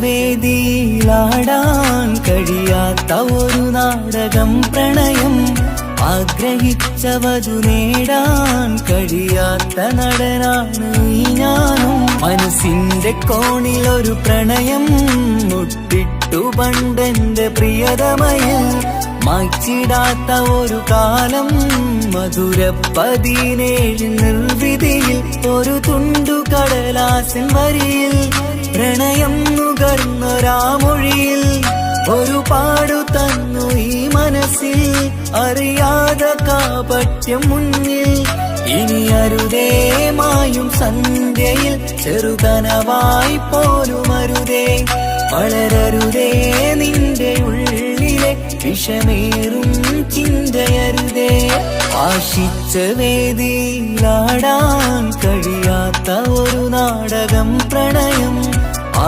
വേദിയിലാടാൻ കഴിയാത്ത ഒരു നാടകം പ്രണയം, ആഗ്രഹിച്ചവതു നേടാൻ കഴിയാത്ത നടനാണ് ഈ ഞാനും. മനസ്സിന്റെ കോണിലൊരു പ്രണയം മുട്ടിട്ടു പണ്ടെന്റെ പ്രിയതമയിൽ, മായ്ച്ചിടാത്ത ഒരു കാലം മധുര 17 നിർവിധിയിൽ, ഒരു തുണ്ടു കടലാസിൻ വരിയിൽ പ്രണയം നുകർന്നൊരാമൊഴിയിൽ ഒരു പാടു തന്നു ഈ മനസ്സിൽ, അറിയാതെ കാപട്യം മുന്നിൽ. ഇനി അരുതേ മായും സന്ധ്യയിൽ ചെറുകനവായി പോലും അരുതേ, വളരരുതേ നിന്റെ ഉള്ളിലെ വിഷമേറും ചിന്തയരുതേ. ആശിച്ച വേദിയിലാടാൻ കഴിയാത്ത ഒരു നാടകം പ്രണയം,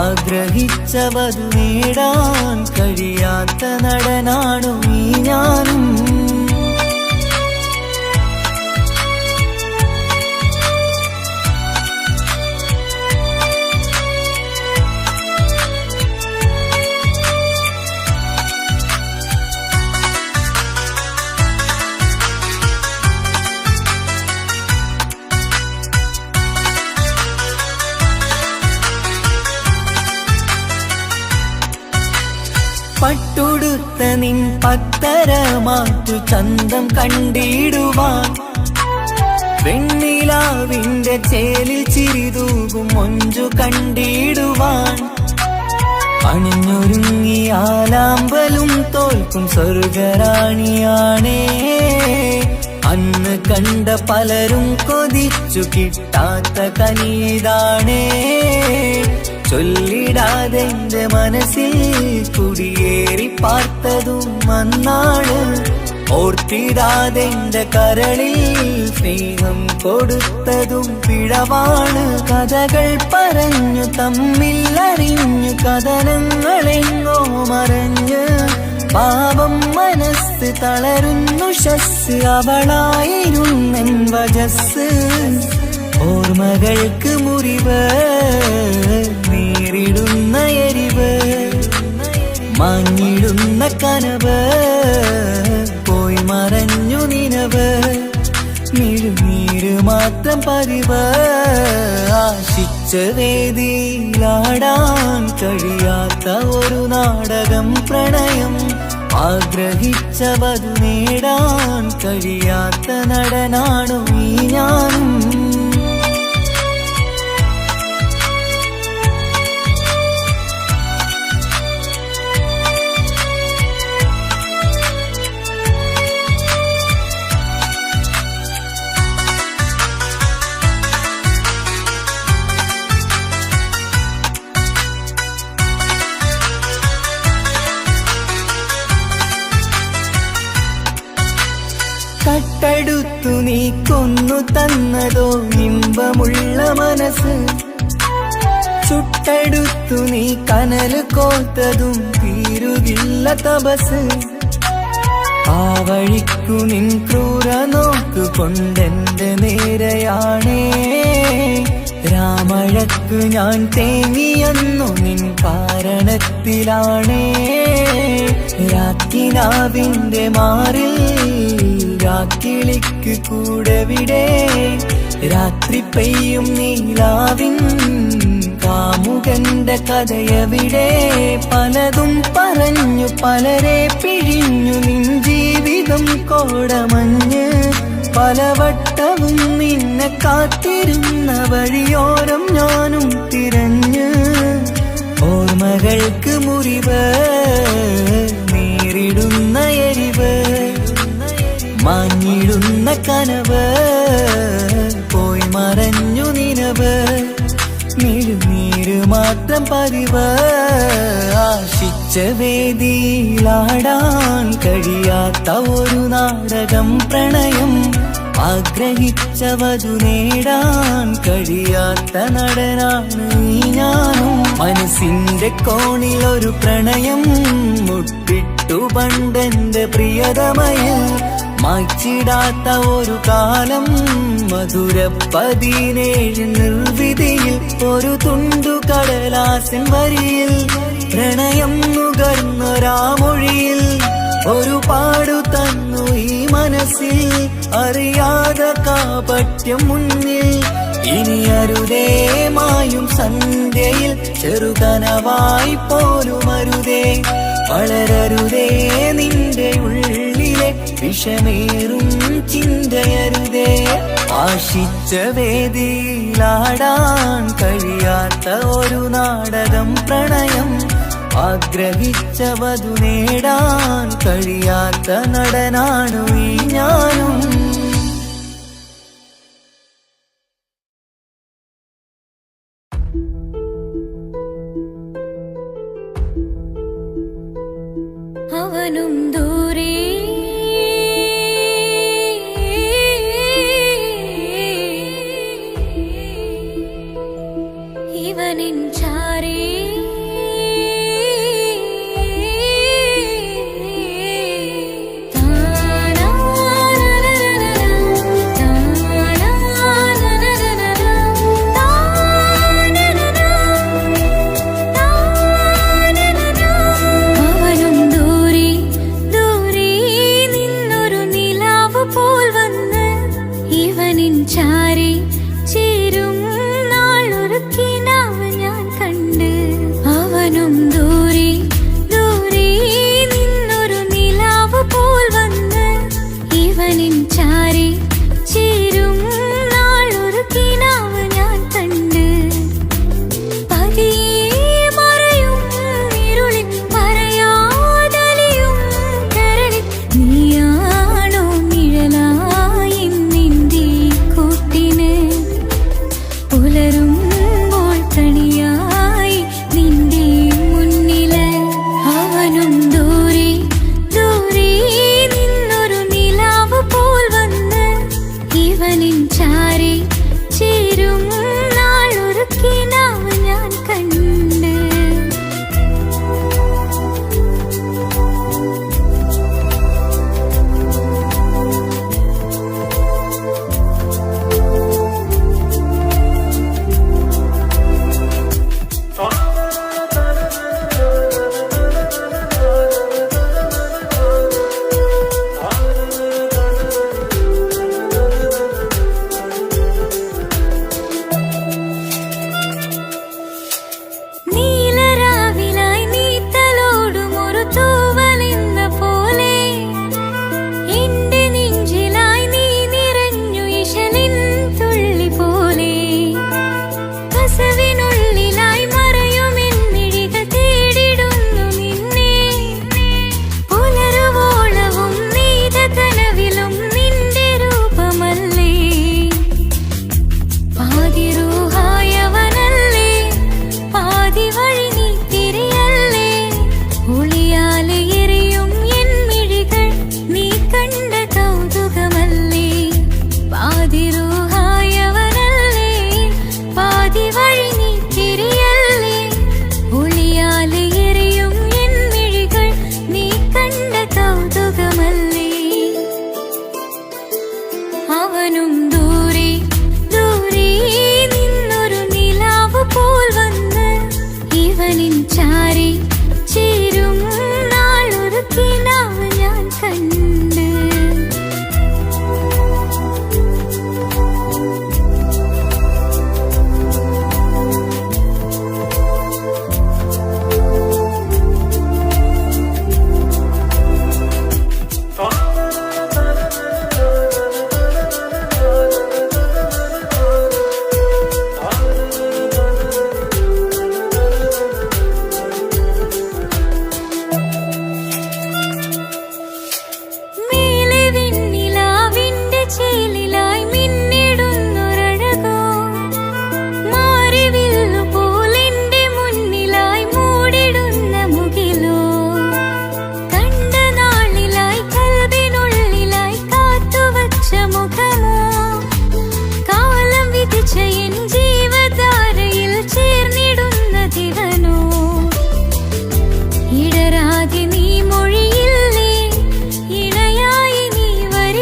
ആഗ്രഹിച്ചവതു നേടാൻ കഴിയാത്ത നടനാണു ഈ ഞാനും. പട്ടുടുത്ത നിൻ പത്തരമാറ്റു ചന്തം കണ്ടിടുവാൻ, വെണ്ണിലാവിന്റെ ചേലിൽ ചിരിതൂകും മൊഞ്ചു കണ്ടിടുവാൻ, അണിഞ്ഞൊരുങ്ങിയാലാമ്പലും തോൽക്കും സ്വർഗറാണിയാണേ. അന്ന് കണ്ട പലരും കൊതിച്ചു കിട്ടാത്ത കനിതാണേ, ചൊല്ലിടാതെ എന്റെ മനസ്സിൽ കുടിയേറി പാർത്തതും അന്നാണ്, ഓർത്തിടാതെ എന്റെ കരളിൽ സ്നേഹം കൊടുത്തതും പിഴവാണ്. കഥകൾ പറഞ്ഞു തമ്മിൽ അറിഞ്ഞു കഥനങ്ങളെങ്ങോ മറഞ്ഞ്, പാപം മനസ്സ് തളരുന്നു ശസ്, അവളായിരുന്നെൻ വജസ്. ഓർമ്മകൾക്ക് മുറിവ് നേരിടുന്ന എരിവ്, മാഞ്ഞിടുന്ന കനവ് പോയി മറഞ്ഞു നിനവ്, മിഴുനീര് മാത്രം പതിവ്. ആശിച്ച വേദിയിലാടാൻ കഴിയാത്ത ഒരു നാടകം പ്രണയം, ആഗ്രഹിച്ചവതു നേടാൻ കഴിയാത്ത നടനാണു ഈ ഞാനും. കട്ടെടുത്തു നീ കൊന്നു തന്നതോ ഇമ്പമുള്ള മനസ്സ്, ചുട്ടെടുത്തു നീ കനല് കോത്തതും തീരുകില്ല തപസ്. ആ വഴിക്കു നിൻ ക്രൂര നോക്കു കൊണ്ടെന്റെ നേരെയാണേ, രാമഴക്കു ഞാൻ തേങ്ങിയെന്നു നിൻ കാരണത്തിലാണേ. രാക്കിനാവിന്റെ മാറിൽ രാക്കിളിക്ക് കൂടെവിടെ, രാത്രി പെയ്യും നീലാവിൻ കാമുകന്റെ കഥയവിടെ. പലതും പറഞ്ഞു പലരെ പിഴിഞ്ഞു നിൻ ജീവിതം കോടമഞ്ഞ്, പലവട്ടവും നിന്നെ കാത്തിരുന്ന വഴിയോരം ഞാനും തിരഞ്ഞ്. ഓർമ്മകൾക്ക് മുറിവ് നേരിടുന്ന എരിവ്, മാഞ്ഞിടുന്ന കനവ് പോയി മറഞ്ഞു നിനവ്, മിഴുനീര് മാത്രം പതിവ്. ആശിച്ച വേദിയിലാടാൻ കഴിയാത്ത ഒരു നാടകം പ്രണയം, ആഗ്രഹിച്ചവതു നേടാൻ കഴിയാത്ത നടനാണ് ഈ ഞാനും. മനസ്സിന്റെ കോണിലൊരു പ്രണയം മുട്ടിട്ടു പണ്ടെന്റെ പ്രിയതമയിൽ, മായ്ച്ചിടാത്ത ഒരു കാലം മധുര 17 നിർവിധിയിൽ ഒരു തുണ്ടു കടലാസിൻ വരിയിൽ പ്രണയം നുകർന്നൊരാമൊഴിയിൽ ഒരു പാടു തന്നു ഈ മനസ്സിൽ അറിയാതെ കാപട്യം മുന്നിൽ ഇനി അരുതേ മായും സന്ധ്യയിൽ ചെറുകനവായി പോലും അരുതേ വളരരുതേ നിന്റെ ഉള്ളിലെ വിഷമേറും ചിന്തയരുതേ ആശിച്ച വേദിയിലാടാൻ കഴിയാത്ത ഒരു നാടകം പ്രണയം ആഗ്രഹിച്ച വധു നേടാൻ കഴിയാത്ത നടനാണു ഈ ഞാനും അവനും ദൂരെ ഇവനിൻ ചാരേ ചാരി ചേരും നാളൊരുക്കിനാവ് ഞാൻ കണ്ട് അവനും ദൂരെ ദൂരെ നിന്നൊരു നിലാവ് പോൽ വന്ന് ഇവനിൻ ചാരി ചേരും നാളൊരുക്കിനാവ് ഞാൻ കണ്ട് പതിയെ മറയും ഇരുളിൽ പറയാതലിയും കരളിൽ നീയാണോ നിഴലായി നിന്റെ പുലരുമ്പോൾ കണിയായി നിന്റെ മുന്നില് അവനും ദൂരെ ദൂരെ നിന്നൊരു നിലാവ് പോൽ വന്ന് ഇവനിൻ ചാരി ചേരും നാളൊരുക്കിനാവ് ഞാൻ കണ്ട് അവനും ദൂരെ ദൂരെ നിന്നൊരു നിലാവ് പോൽ വന്ന് ഇവനിൻ ചാരി ചേരും നാളൊരുക്കിനാവ് ഞാൻ കണ്ട് നീ മൊഴിയില്ലേ ഇണയായി നീ വരി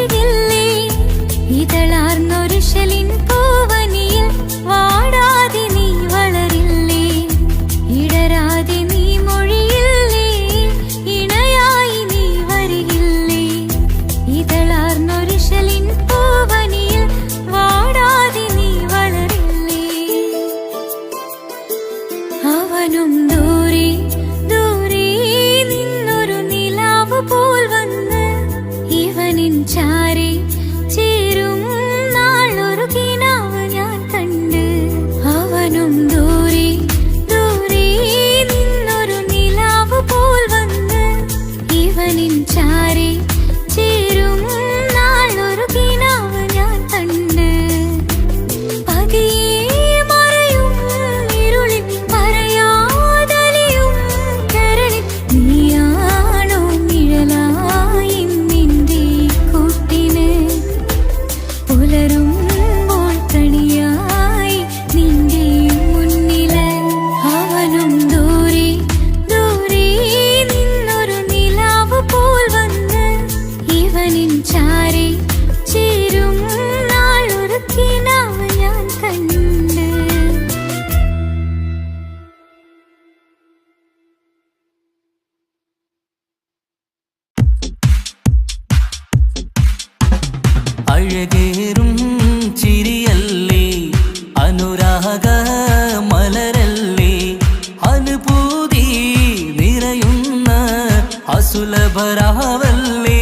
അഴകേറും ചിരിയല്ലേ അനുരാഗ മലരല്ലേ അനുഭൂതി നിറയുന്ന അസുലഭരാവല്ലേ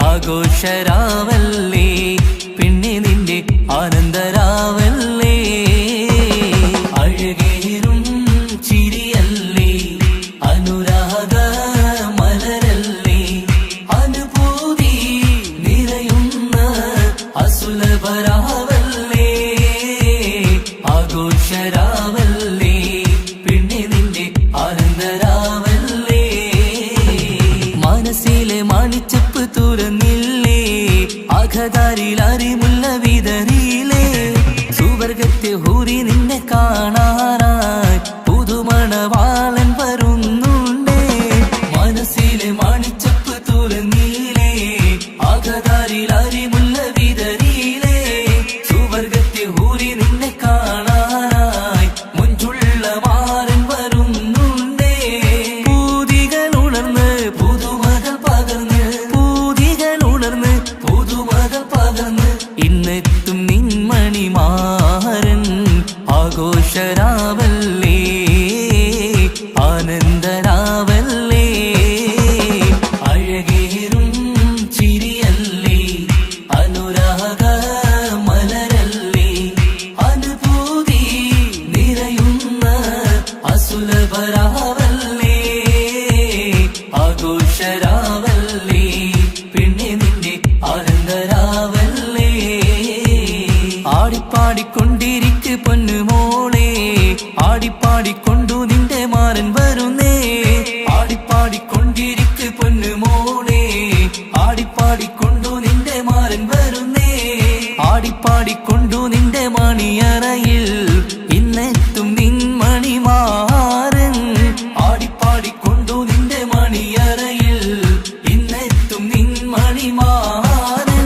ആഘോഷരാവല്ലേ പിന്നെ നിന്റെ ആനന്ദരാവല്ലേ അഴകേറും ചിരിയല്ലേ അനുരാഗ മലരല്ലേ അനുഭൂതി നിറയുന്ന അസുലഭരാവല്ലേ ആഘോഷരാവല്ലേ പിന്നെ നിന്റെ ആനന്ദരാവല്ലേ മനസ്സിലെ മാണിച്ചപ്പ് തുറന്നില്ലേ അകതാരിൽ അരിമുല്ല വിതറിയില്ലേ സുവർഗത്തെ ഹൂറി നിന്നെ കാണാനായി പുതുമണവാളൻ വരുന്നുണ്ടേ മനസ്സിലെ മാണിച്ചപ്പ് തുറന്നില്ലേ അകതാരിൽ അരിമുല്ല വിതറിയില്ലേ സുവർഗത്തെ ഹൂറി നിന്നെ കാണാനായി മുഞ്ചുള്ള മാരൻ വരുന്നുണ്ടേ പൂതികൾ ഉണർന്ന് പുതുമകൾ പകർന്ന് പൂതികൾ ഉണർന്ന് പുതുമകൾ പകർന്ന് ഇന്നെത്തും നിൻമണിമാരൻ ആഘോഷരാവല്ലേ ആനന്ദരാവല്ലേ അഴകേറും ചിരിയല്ലേ അനുരാഗ മലരല്ലേ അനുഭൂതി നിറയുന്ന അസുലഭരാവല്ലേ ആഘോഷരാവല്ലേ പിന്നെ നിന്റെ ആനന്ദരാവല്ലേ ആടിപ്പാടിക്കൊണ്ടിരിക്ക് പൊന്നുമോളെ ആടിപ്പാടിക്കൊണ്ടു നിന്റെ മാരൻ വരുന്നേ ആടിപ്പാടിക്കൊണ്ടിരിക്ക് പൊന്നുമോളെ ആടിപ്പാടിക്കൊണ്ടു നിന്റെ മാരൻ വരുന്നേ ആടിപ്പാടിക്കൊണ്ടു നിന്റെ മണിയറയിൽ ഇന്നെത്തും നിൻമണിമാരൻ ആടിപ്പാടിക്കൊണ്ടു നിന്റെ മണിയറയിൽ ഇന്നെത്തും നിൻമണിമാരൻ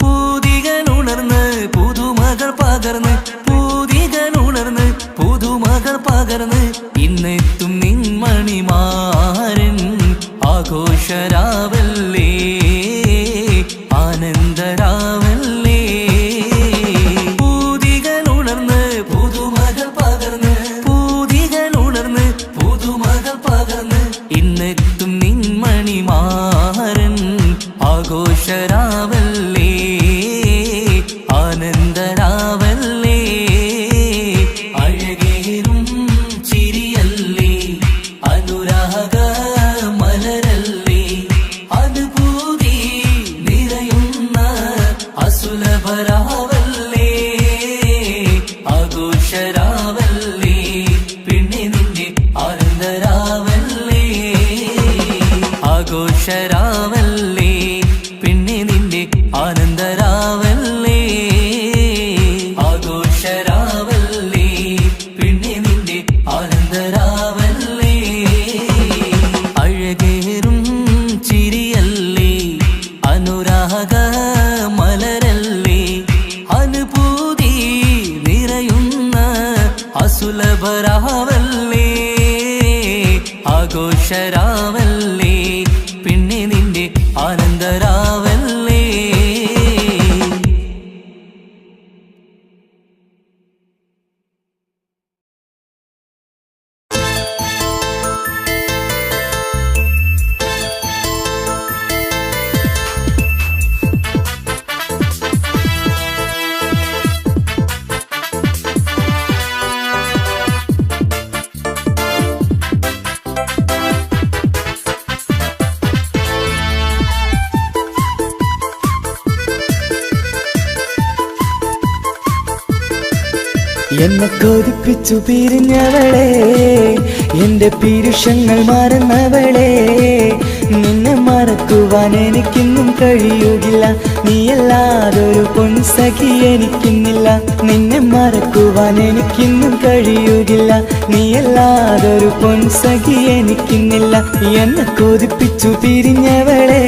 പൂതികൾ ഉണർന്ന് പുതുമകൾ പകർന്ന് പൂതികൾ ഉണർന്ന് പുതുമകൾ പകർന്ന് ഇന്നെത്തും നിൻമണിമാരൻ ആഘോഷരാവല്ലേ ആനന്ദരാവല്ലേ പൂതികൾ ഉണർന്ന് പുതുമകൾ പകർന്ന് പൂതികൾ ഉണർന്ന് പുതുമകൾ പകർന്ന് ഇന്നെത്തും നിൻമണിമാരൻ ആഘോഷരാവല്ലേ ആനന്ദരാവല്ലേ അഴകേറും ചിരിയല്ലേ അനുരാഗ മലരല്ലേ അനുഭൂതി നിറയുന്ന അസുലഭരാവല്ലേ ആഘോഷരാവല്ലേ പിന്നെ നിന്റെ ആനന്ദരാവല്ലേ ആഘോഷരാവല്ലേ പിന്നെ നിന്റെ ആനന്ദരാവല്ലേ ആഘോഷരാവല്ലേ പിന്നെ നിന്റെ ആനന്ദരാവല്ലേ അഴകേറും ചിരിയല്ലേ അനുരാഗ മലരല്ലേ അനുഭൂതി നിറയുന്ന അസുലഭരാവല്ലേ ആഘോഷരാവല്ലേ പിന്നെ നിന്റെ ആനന്ദരാവല്ലേ എന്നെ കൊതിപ്പിച്ചു പിരിഞ്ഞവളെ എന്റെ പീരുഷങ്ങൾ മറന്നവളെ നിന്നെ മറക്കുവാൻ എനിക്കിന്നും കഴിയുകില്ല നീയല്ലാതൊരു പൊൻസഖി എനിക്കിന്നില്ല നിന്നെ മറക്കുവാൻ എനിക്കിന്നും കഴിയുകില്ല നീയല്ലാതൊരു പൊൻസഖി എനിക്കിന്നില്ല എന്നെ കൊതിപ്പിച്ചു പിരിഞ്ഞവളെ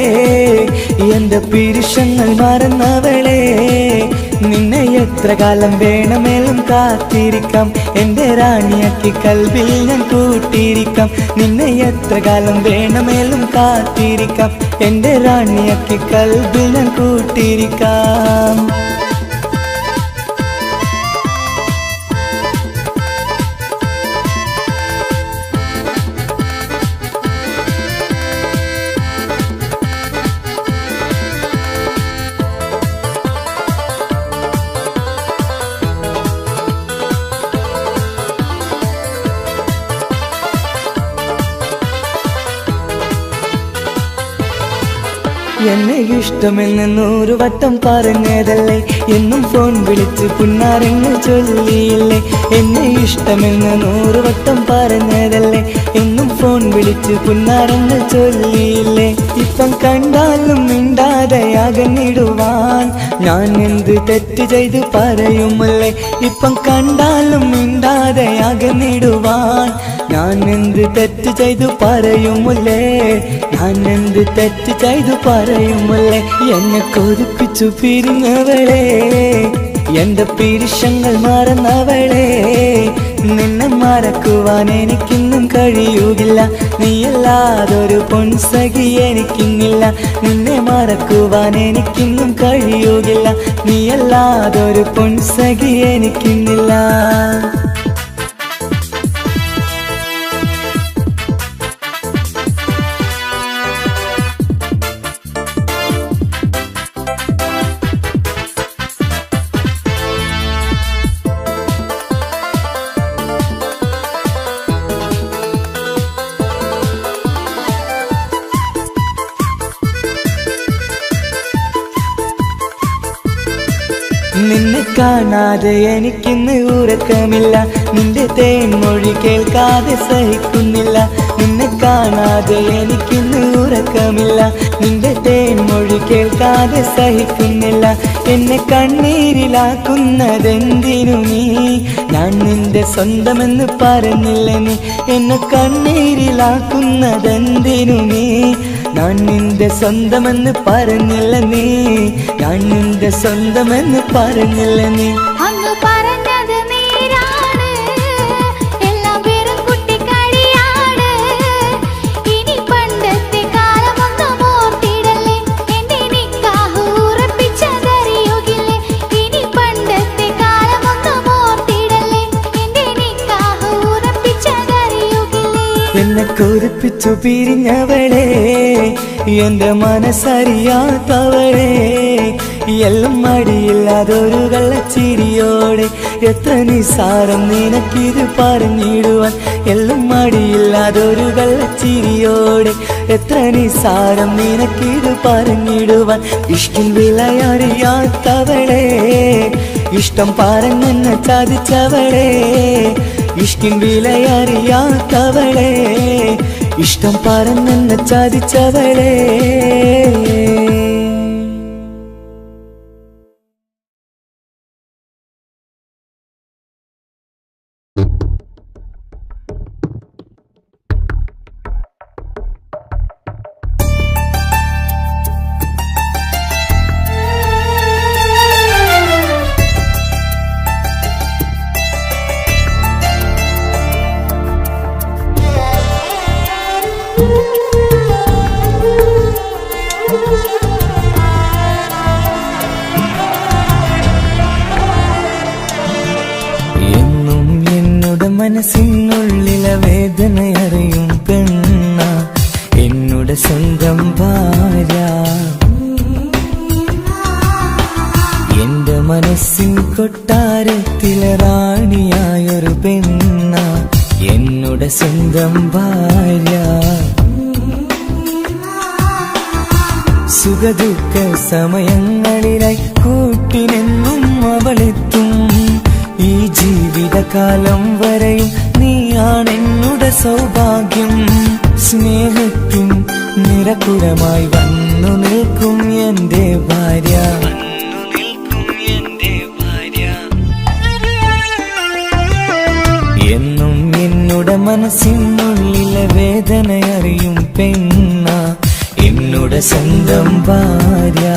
എന്റെ പീരുഷങ്ങൾ മറന്നവളെ നിന്നെ എത്ര കാലം വേണമെങ്കിലും കാത്തിരിക്കാം എന്റെ റാണിയാക്കി കൽവിൽ ഞാൻ കൂട്ടിയിരിക്കാം നിന്നെ എത്ര കാലം വേണമെങ്കിലും കാത്തിരിക്കാം എന്റെ റാണിയാക്കി കൽവിൽ ഞാൻ കൂട്ടിയിരിക്കാം എന്നെ ഇഷ്ടമെന്ന് 100 വട്ടം പറഞ്ഞതല്ലേ എന്നും ഫോൺ വിളിച്ച് പുന്നാരങ്ങൾ ചൊല്ലിയില്ലേ എന്നെ ഇഷ്ടമെന്ന് 100 വട്ടം പറഞ്ഞതല്ലേ എന്നും ഫോൺ വിളിച്ച് പുന്നാരങ്ങൾ ചൊല്ലിയില്ലേ ഇപ്പം കണ്ടാലും മിണ്ടാതെ അകന്നിടുവാൻ ഞാൻ എന്ത് തെറ്റ് ചെയ്ത് പറയുമല്ലേ ഇപ്പം കണ്ടാലും മിണ്ടാതെ അകന്നിടുവാൻ ഞാൻ എന്ത് തെറ്റ് ചെയ്തു പറയുമല്ലേ ഞാൻ എന്ത് തെറ്റ് ചെയ്തു പറയുമല്ലേ എന്നെ കൊതിപ്പിച്ചു പിരിഞ്ഞവളെ എന്റെ പിരിശങ്ങൾ മറന്നവളെ നിന്നെ മറക്കുവാൻ എനിക്കിന്നും കഴിയുകില്ല നീയല്ലാതൊരു പൊൻസഖി എനിക്കിന്നില്ല നിന്നെ മറക്കുവാൻ എനിക്കിന്നും കഴിയുകില്ല നീയല്ലാതൊരു പൊൻസഖി എനിക്കിന്നില്ല നിന്നെ കാണാതെ എനിക്കിന്ന് ഉറക്കമില്ല നിന്റെ തേൻമൊഴി കേൾക്കാതെ സഹിക്കുന്നില്ല നിന്നെ കാണാതെ എനിക്കിന്ന് ഉറക്കമില്ല നിന്റെ തേൻമൊഴി കേൾക്കാതെ സഹിക്കുന്നില്ല എന്നെ കണ്ണീരിലാക്കുന്നതെന്തിനു നീ ഞാൻ നിന്റെ സ്വന്തമെന്ന് പറഞ്ഞില്ല നീ എന്നെ കണ്ണീരിലാക്കുന്നതെന്തിനു നീ ഞാൻ നിന്റെ സ്വന്തമെന്ന് പറഞ്ഞില്ല നീ ഞാൻ നിന്റെ സ്വന്തമെന്ന് പറഞ്ഞില്ല നീ അങ്ങ് പറഞ്ഞത് നേരാണ് എല്ലാം വെറും കുട്ടിക്കളിയാണ് ഇനി പണ്ടത്തെ കാലമൊന്നും ഓർത്തിടല്ലേ എന്റെ നിക്കാഹ് ഉറപ്പിച്ചതറിയുകില്ലേ ഇനി പണ്ടത്തെ കാലമൊന്നും ഓർത്തിടല്ലേ എന്റെ നിക്കാഹ് ഉറപ്പിച്ചതറിയുകില്ലേ എന്നെ കൊതിപ്പിച്ചു പിരിഞ്ഞവളെ എന്റെ മനസ്സറിയാത്തവളെ എല്ലാം മടിയില്ലാതൊരു കള്ളച്ചിരിയോടെ എത്ര നിസാരം നിനക്കിത് പറഞ്ഞിടുവാൻ എല്ലാം മടിയില്ലാതൊരു കള്ളച്ചിരിയോടെ എത്ര നിസാരം നിനക്കിത് പറഞ്ഞിടുവാൻ ഇഷ്ടിൻ വിലയറിയാത്തവളെ ഇഷ്ടം പറഞ്ഞെന്നെ ചതിച്ചവളെ ഇഷ്ടിൻ വിലയറിയാത്തവളെ ഇഷ്ടം പറഞ്ഞെന്നെ ചതിച്ചവളെ മനസ്സിനുള്ളിലെ വേദനയറിയും പെണ്ണ എന്നുടെ സ്വന്തം ഭാര്യ എന്റെ മനസ്സിൻ കൊട്ടാരത്തിലെ റാണിയായൊരു പെണ്ണ എന്നുടെ സ്വന്തം ഭാര്യ സുഖദുഃഖ സമയങ്ങളിലായി കൂട്ടിനെന്നും അവളെത്തും ഈ ജീവിതകാലം വരെയും നീയാണെന്നുടെ സൗഭാഗ്യം സ്നേഹത്തിൻ നിറകുടമായി വന്നു നിൽക്കും എന്റെ ഭാര്യ എന്നും എന്നുടെ മനസ്സിനുള്ളിലെ വേദനയറിയും പെണ്ണ എന്നുടെ സ്വന്തം ഭാര്യ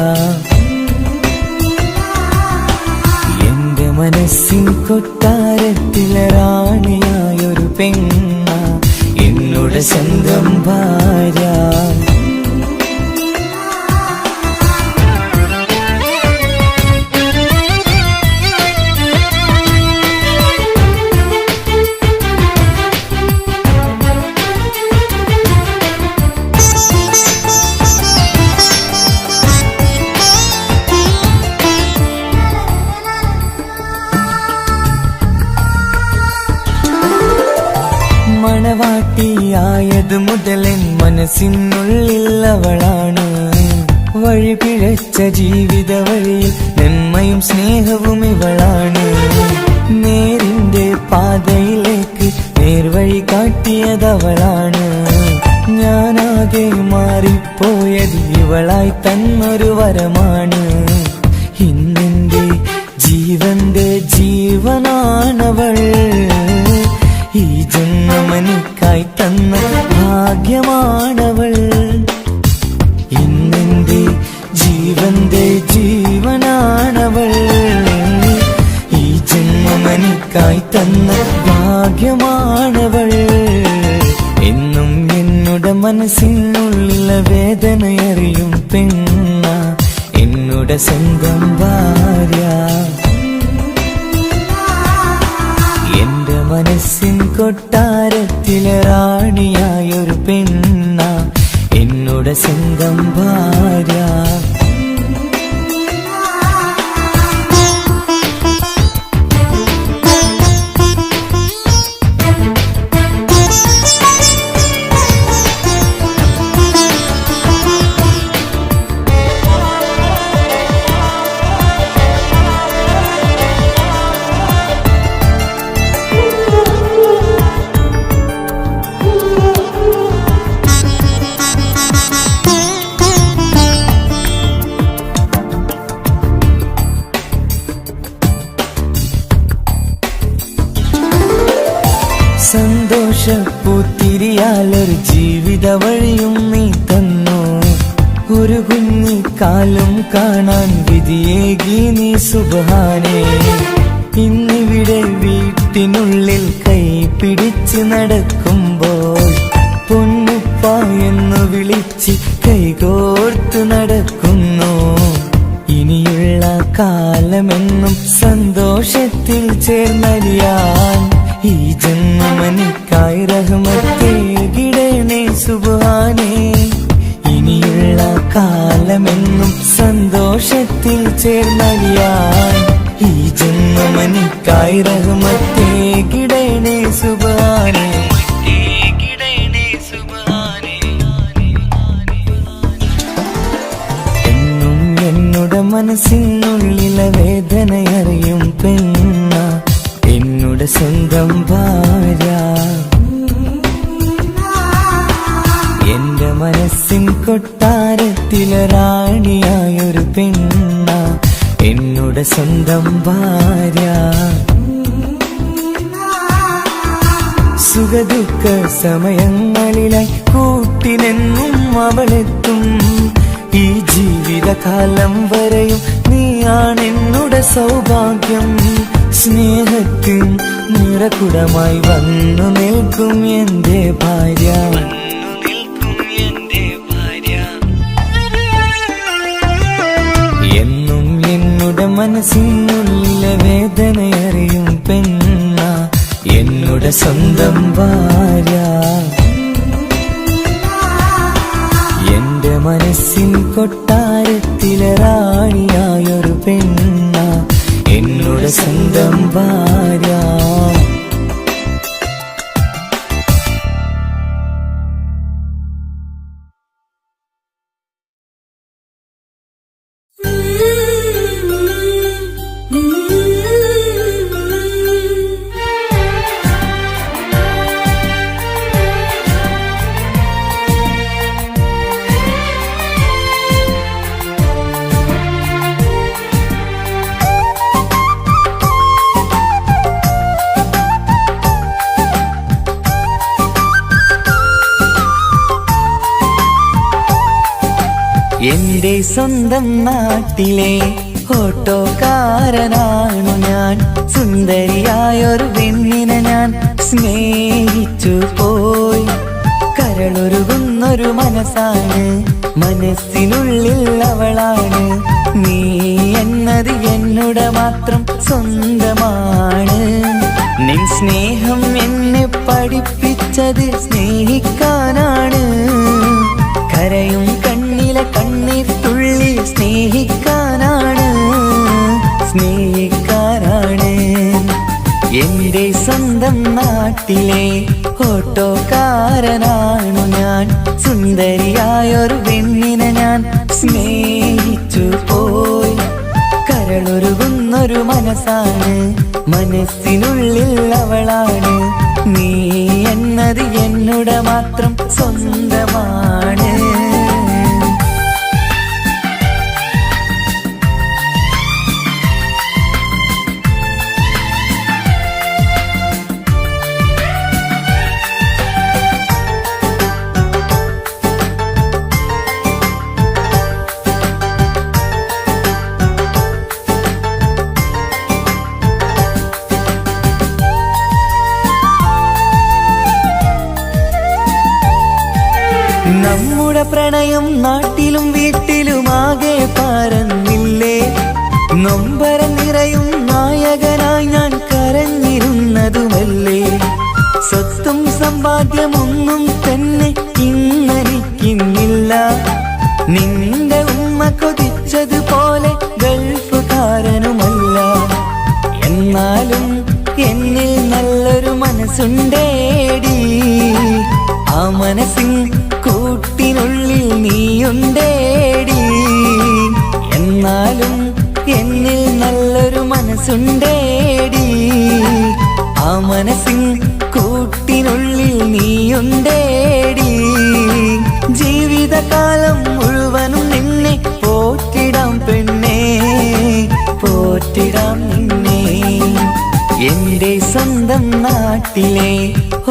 മനസ്സിൻ കൊട്ടാരത്തിലെ റാണിയായൊരു പെണ്ണ എന്നോട് സ്വന്തം ഭാര്യ. മണവാട്ടിയായത് മുതലൻ മനസ്സിനുള്ളിൽ അവളാണ്. വഴി പിഴച്ച ജീവിത വഴിയിൽ നന്മയും സ്നേഹവും ഇവളാണ്. നേരിന്റെ പാതയിലേക്ക് നേർവഴി കാട്ടിയതവളാണ്. ഞാനാകെ മാറിപ്പോയത് ഇവളായി തന്നൊരു വരമാണ്. ഇന്നെന്റെ ജീവന്റെ ജീവനാണവൾ. ഈ ജന്മമെനിക്കായി തന്ന ഭാഗ്യമാണവൾ. ഇന്നെന്റെ ജീവന്റെ ജീവനാണവൾ. ഈ ജന്മമെനിക്കായി തന്ന ഭാഗ്യമാണവൾ. എന്നും എന്നുടെ മനസ്സിനുള്ളിലെ വേദനയറിയും പെണ്ണ എന്നുടെ സ്വന്തം ഭാര്യ. എന്റെ മനസ്സിൻ കൊട്ടാരത്തിലെ റാണിയായൊരു പെണ്ണ എന്നുടെ സ്വന്തം ഭാര്യ. സന്തോഷപ്പൂത്തിരിയാലൊരു ജീവിത വഴിയും നീ തന്നു. ഒരു കുഞ്ഞിക്കാലും കാണാൻ വിധിയേകി നീ സുബ്ഹാനേ. ഇന്നിവിടെ വീട്ടിനുള്ളിൽ കൈ പിടിച്ച് നടക്കുമ്പോൾ പൊന്നുപ്പ എന്ന് വിളിച്ച് കൈകോർത്ത് നടക്കുന്നു. ഇനിയുള്ള കാലമെന്നും സന്തോഷത്തിൽ ചേർന്നലിയാൻ ഈ ജന്മമെനിക്കായി റഹ്മത്തേകിടണേ സുബ്ഹാനേ. ഇനിയുള്ള കാലമെന്നും സന്തോഷത്തിൽ ചേർന്നലിയാൻ ഈ ജന്മമെനിക്കായി റഹ്മത്തേകിടണേ സുബ്ഹാനേ. എന്നും എന്നുടെ മനസ്സിനുള്ളിലെ വേദനയറിയും പെണ്ണ എന്നുടെ സ്വന്തം ഭാര്യ. എന്റെ മനസ്സിൻ കൊട്ടാരത്തിലെ റാണിയായൊരു പെണ്ണ എന്നുടെ സ്വന്തം ഭാര്യ. സുഖദുഃഖ സമയങ്ങളിലായി കൂട്ടിനെന്നും അവളെത്തും. ഈ ജീവിതകാലം വരെയും നീയാണെന്നുടെ സൗഭാഗ്യം. സ്നേഹത്തിൻ നിറകുടമായി വന്നു നിൽക്കും എന്റെ ഭാര്യ. എന്നും എന്നുടെ മനസ്സിനുള്ളിലെ വേദനയറിയും പെണ്ണ എന്നുടെ സ്വന്തം ഭാര്യ. എന്റെ മനസ്സിൻ കൊട്ടാരത്തിലെ റാണിയായൊരു പെണ്ണ എന്നുടെ സ്വന്തം ഭാര്യ. എന്റെ സ്വന്തം നാട്ടിലെ ഓട്ടോക്കാരനാണു ഞാൻ. സുന്ദരിയായൊരു പെണ്ണിനെ ഞാൻ സ്നേഹിച്ചു പോയി. കരളൊരുകുന്നൊരു മനസ്സാണ്, മനസ്സിനുള്ളിൽ അവളാണ്. നീ എന്നത് എന്നുടെ മാത്രം സ്വന്തമാണ്. നിൻ സ്നേഹം എന്നെ പഠിപ്പിച്ചത് സ്നേഹിക്കാനാണ്. കരയും കണ്ണിലെ കണ്ണീർ തുള്ളി സ്നേഹിക്കാനാണ്, സ്നേഹിക്കാനാണ്. എന്റെ സ്വന്തം നാട്ടിലെ ഓട്ടോക്കാരനാണു ഞാൻ. സുന്ദരിയായൊരു പെണ്ണിനെ ഞാൻ സ്നേഹിച്ചു പോയി. കരളൊരുകുന്നൊരു മനസ്സാണ്, മനസ്സിനുള്ളിൽ അവളാണ്. നീ എന്നത് എന്നുടെ മാത്രം സ്വന്തമാണ്. നമ്മുടെ പ്രണയം നാട്ടിലും വീട്ടിലുമാകെ പരന്നില്ലേ. നൊമ്പര നിറയും നായകനായി ഞാൻ കരഞ്ഞിരുന്നതുമല്ലേ. സ്വത്തും സമ്പാദ്യമൊന്നും തന്നെ ഇന്നെനിക്കിന്നില്ല. നിന്റെ ഉമ്മ കൊതിച്ചതുപോലെ ഗൾഫുകാരനുമല്ല. എന്നാലും എന്നിൽ നല്ലൊരു മനസ്സുണ്ടേടി. ആ മനസ്സിൻ കൂട്ടിനുള്ളിൽ നീയുണ്ടേടി. എന്നാലും എന്നിൽ നല്ലൊരു മനസ്സുണ്ടേടി. ആ മനസ്സിൻ കൂട്ടിനുള്ളിൽ നീയുണ്ടേടി. ജീവിതകാലം മുഴുവനും നിന്നെ പോറ്റിടാം പെണ്ണേ, പോറ്റിടാം നിന്നെ. എന്റെ സ്വന്തം നാട്ടിലെ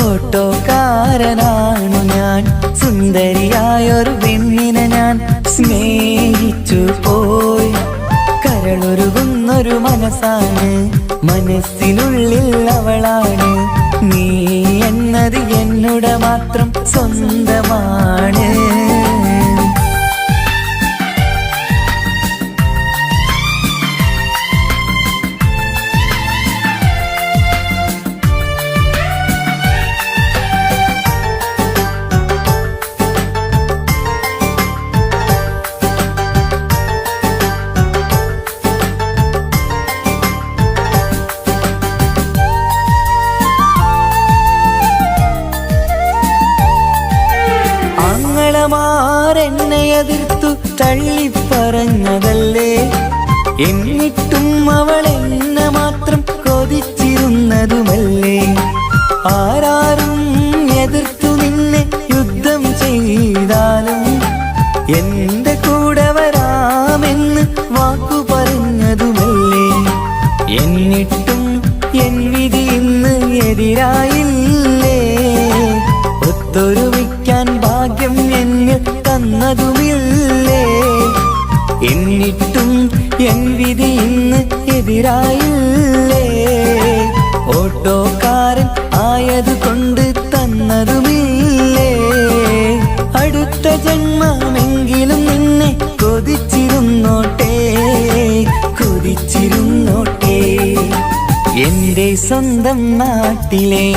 ഓട്ടോക്കാരനാണു ഞാൻ. സുന്ദരിയായൊരു പെണ്ണിനെ ഞാൻ സ്നേഹിച്ചു പോയി. കരളൊരുകുന്നൊരു മനസ്സാണ്, മനസ്സിനുള്ളിൽ അവളാണ്. നീ എന്നത് എന്നുടെ മാത്രം സ്വന്തമാണ്. എന്നെ എതിർത്തു തള്ളിപ്പറഞ്ഞതല്ലേ. എന്നിട്ടും അവൾ എന്നെ മാത്രം കൊതിച്ചിരുന്നതുമല്ലേ. ആരാരും എതിർത്തു നിന്നെ യുദ്ധം ചെയ്താലും എന്റെ കൂടെ വരാമെന്ന് വാക്കു പറഞ്ഞതുമല്ലേ. എന്നിട്ടും എൻ വിധി ഇന്ന് എതിരായില്ലേ. ഒത്തൊരുമിക്കാൻ ഭാഗ്യം എന്നിൽ തന്നതുമില്ലേ. എന്നിട്ടും എൻ വിധി ഇന്ന് എതിരായില്ലേ. ഓട്ടോക്കാരൻ ആയതുകൊണ്ട് തന്നതുമില്ലേ. അടുത്ത ജന്മമെങ്കിലും നിന്നെ കൊതിച്ചിരുന്നോട്ടെ, കൊതിച്ചിരുന്നോട്ടെ. എന്റെ സ്വന്തം നാട്ടിലെ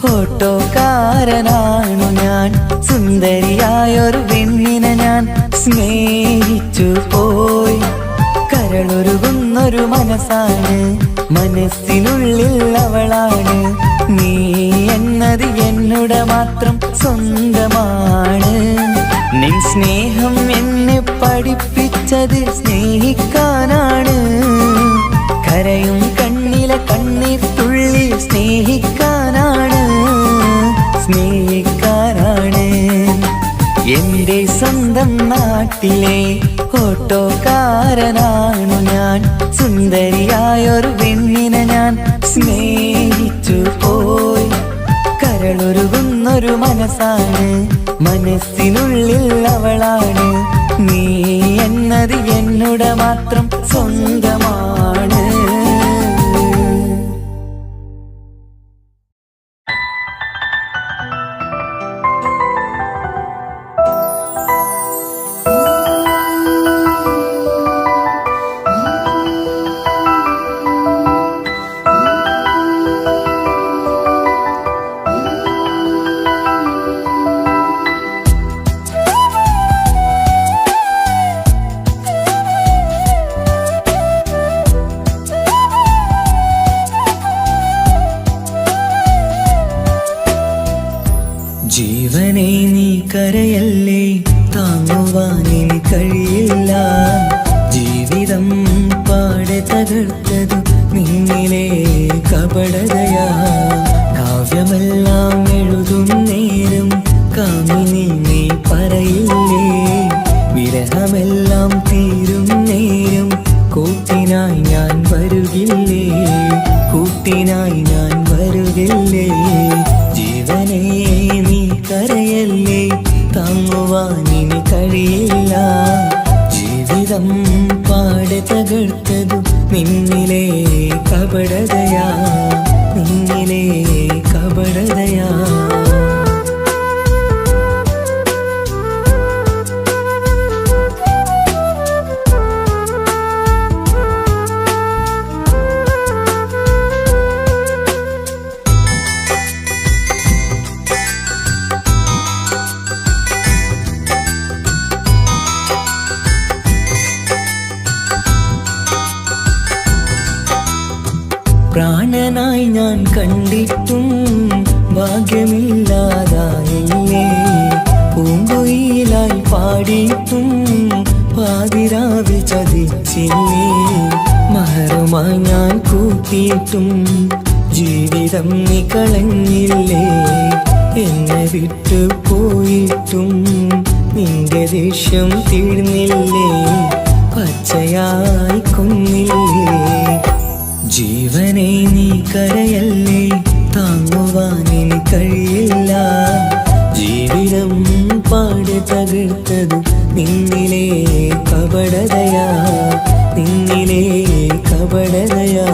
ഓട്ടോക്കാരനാണു ഞാൻ. സുന്ദരിയായൊരു പെണ്ണിനെ ഞാൻ സ്നേഹിച്ചു പോയി. കരളൊരുകുന്നൊരു മനസ്സാണ്, മനസ്സിനുള്ളിൽ അവളാണ്. നീ എന്നത് എന്നുടെ മാത്രം സ്വന്തമാണ്. നിൻ സ്നേഹം എന്നെ പഠിപ്പിച്ചത് സ്നേഹിക്കാനാണ്. കരയും കണ്ണിലെ കണ്ണീർ തുള്ളി സ്നേഹിക്കാനാണ്, സ്നേഹിക്കാനാണ്. എന്റെ സ്വന്തം നാട്ടിലെ ഓട്ടോക്കാരനാണു ഞാൻ. സുന്ദരിയായൊരു പെണ്ണിനെ ഞാൻ സ്നേഹിച്ചു പോയി. കരളൊരുകുന്നൊരു മനസ്സാണ്, മനസ്സിനുള്ളിൽ അവളാണ്. നീ എന്നെ പറയുന്നത് എന്നോട് മാത്രം സ്വന്തമാണ്. ജീവനെ നീ കരയല്ലേ, താങ്ങുവാനിനി കഴിയില്ല. ജീവിതം പാടെ തകർത്തതു നിന്നിലെ കപടതയാ. കാവ്യമെല്ലാം എഴുതും നേരം കാമിനി നീ പറയില്ലേ. വിരഹമെല്ലാം തീരും നേരം കൂട്ടിനായി ഞാൻ വരുകില്ലേ, കൂട്ടിനായി ഞാൻ വരുകില്ലേ. ജീവനേ നീ കരയല്ലേ, താങ്ങുവാനിനി കഴിയില്ല. ജീവിതം പാടെ തകർത്തതു നിന്നിലെ കപടതയാ, നിന്നിലെ കപടതയാ. പ്രാണനായി ഞാൻ കണ്ടിട്ടും ഭാഗ്യമില്ലാതായില്ലേ. പൂങ്കുയിലായി പാടിയിട്ടും പാതിരാവിൽ ചതിച്ചില്ലേ. മഹറുമായി ഞാൻ കൂട്ടിയിട്ടും ജീവിതം നീ കളഞ്ഞില്ലേ. എന്നെ വിട്ടു പോയിട്ടും നിന്റെ ദേഷ്യം തീർന്നില്ലേ, പച്ചയായി കൊന്നില്ലേ. ജീവനെ നീ കരയല്ലേ, താങ്ങുവാനിനി കഴിയില്ല. ജീവിതം പാടെ തകർത്തതു നിന്നിലെ കപടതയാ, നിന്നിലെ കപടതയാ.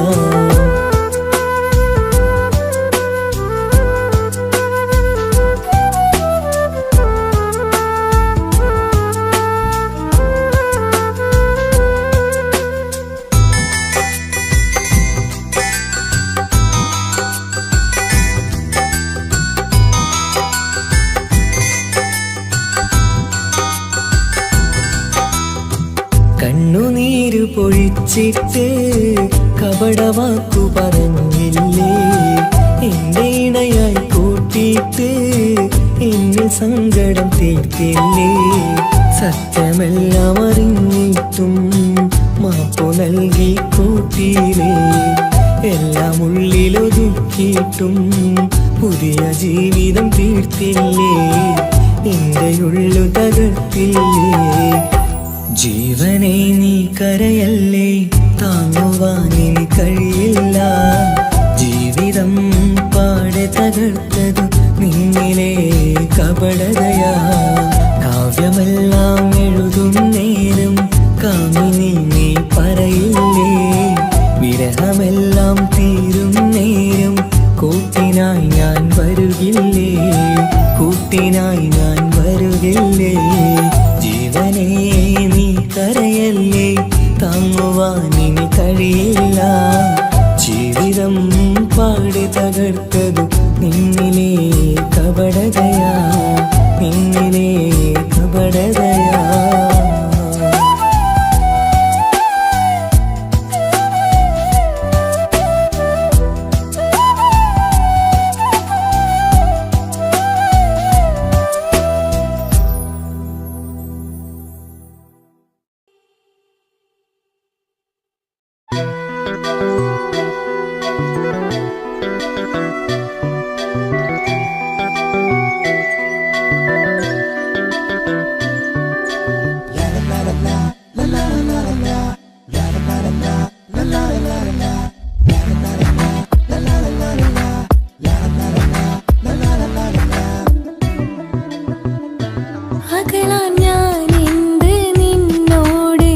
കണ്ണുനീര് പൊഴിച്ചിട്ട് കപടവാക്കു പറഞ്ഞില്ലേ. എന്റെ ഇണയായി കൂട്ടിയിട്ട് എന്നിൽ സങ്കടം തീർത്തില്ലേ. സത്യമെല്ലാം അറിഞ്ഞിട്ടും മാപ്പു നൽകി കൂട്ടിയില്ലേ. എല്ലാം ഉള്ളിലൊതുക്കിയിട്ടും പുതിയ ജീവിതം തീർത്തില്ലേ. എന്റെ ഉള്ളു തകർത്തില്ലേ. ജീവനെ നീ കരയല്ലേ, താങ്ങുവാനിനി കഴിയില്ല. ജീവിതം പാടെ തകർത്തതു നിന്നിലെ കപടതയാ. കാവ്യമെല്ലാം എഴുതും നേരം കാമിനി നീ പറയില്ലേ. വിരഹമെല്ലാം തീരും നേരം കൂട്ടിനായി ഞാൻ വരുകില്ലേ, കൂട്ടിനായി ഞാൻ വരുകില്ലേ. ജീവനേ നീ കരയല്ലേ, താങ്ങുവാനിനി കഴിയില്ല. ജീവിതം പാടെ തകർത്തതു നിന്നിലെ കപടതയാ, നിന്നിലെ കപടതയാ. അകലാൻ ഞാൻ എന്ത് നിന്നോട്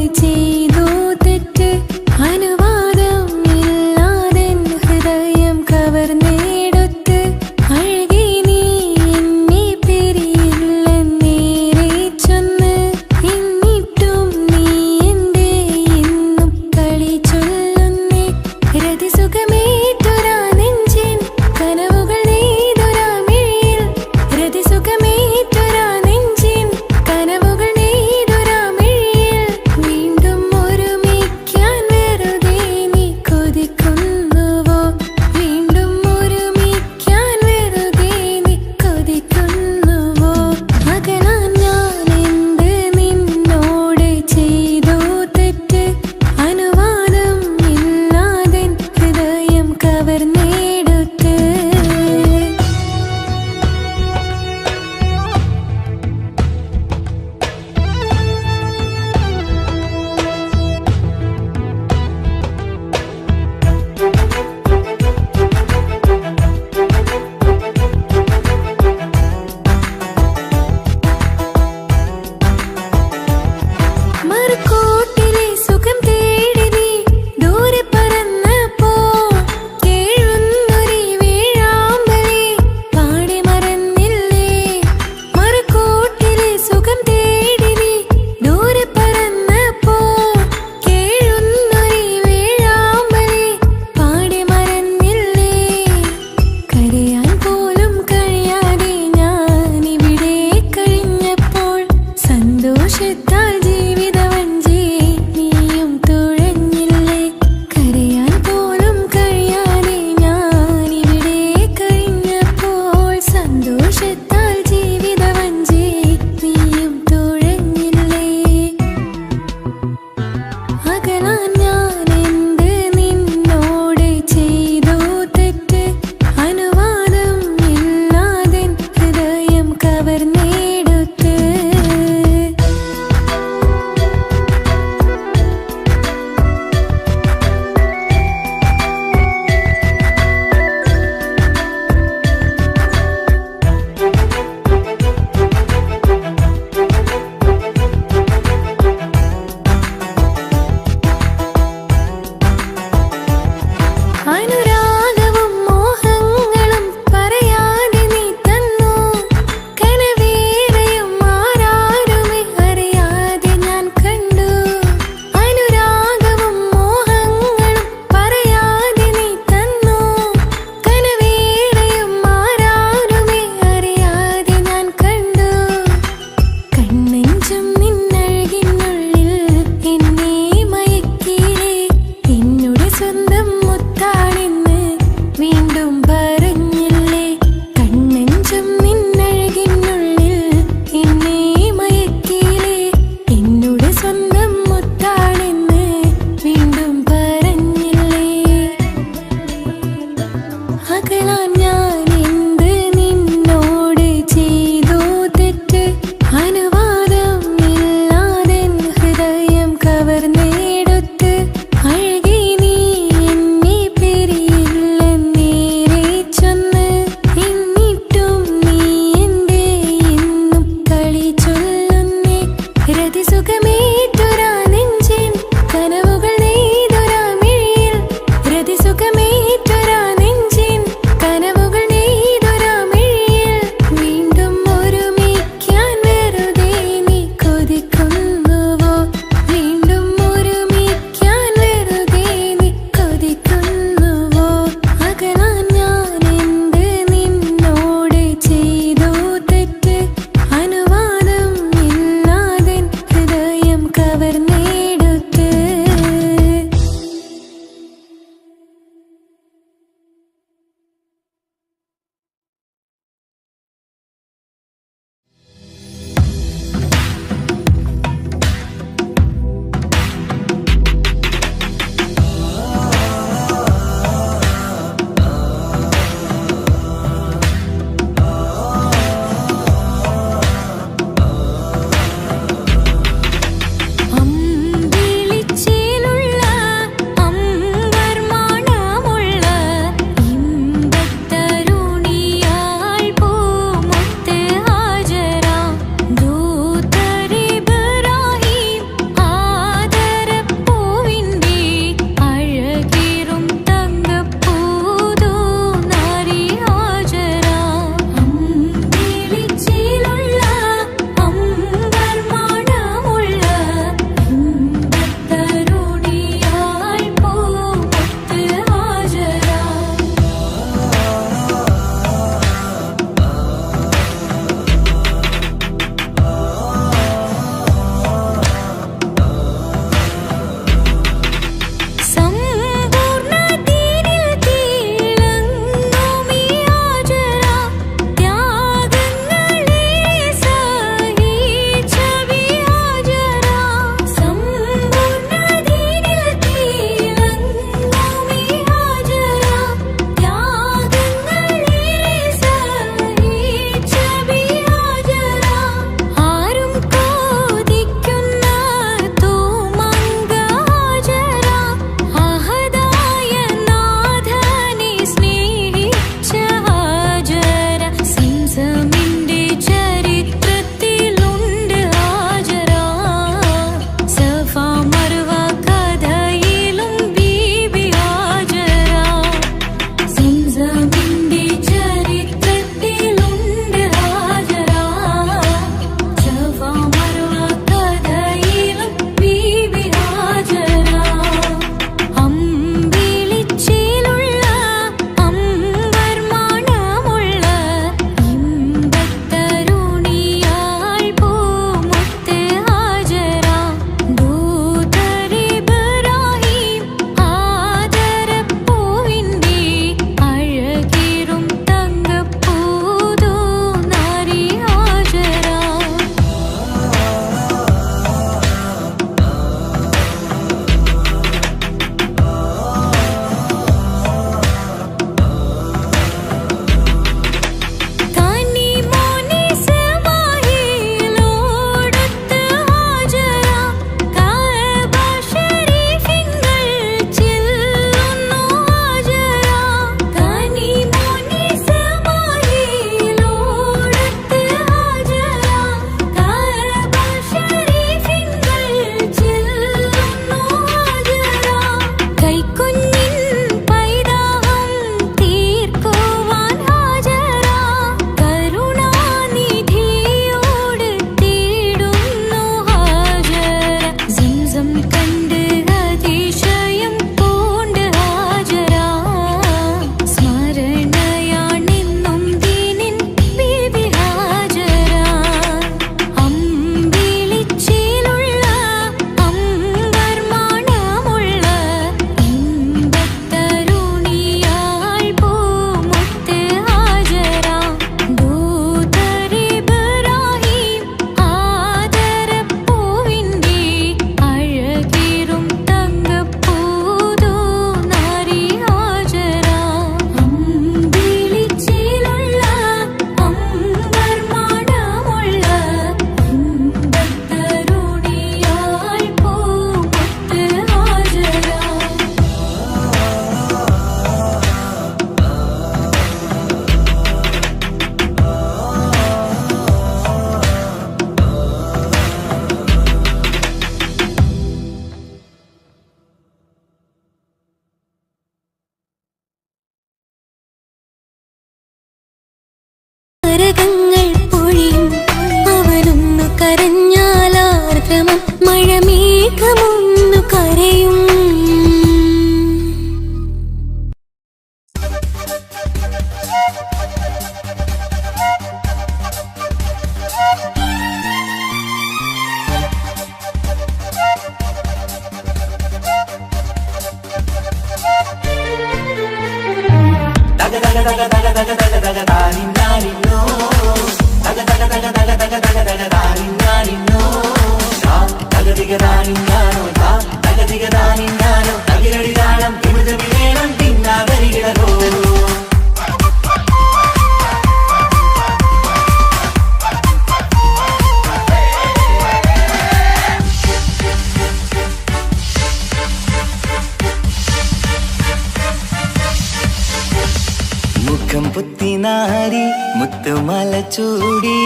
മുഖം പുത്തിനാരി മുത്തുമല ചൂടി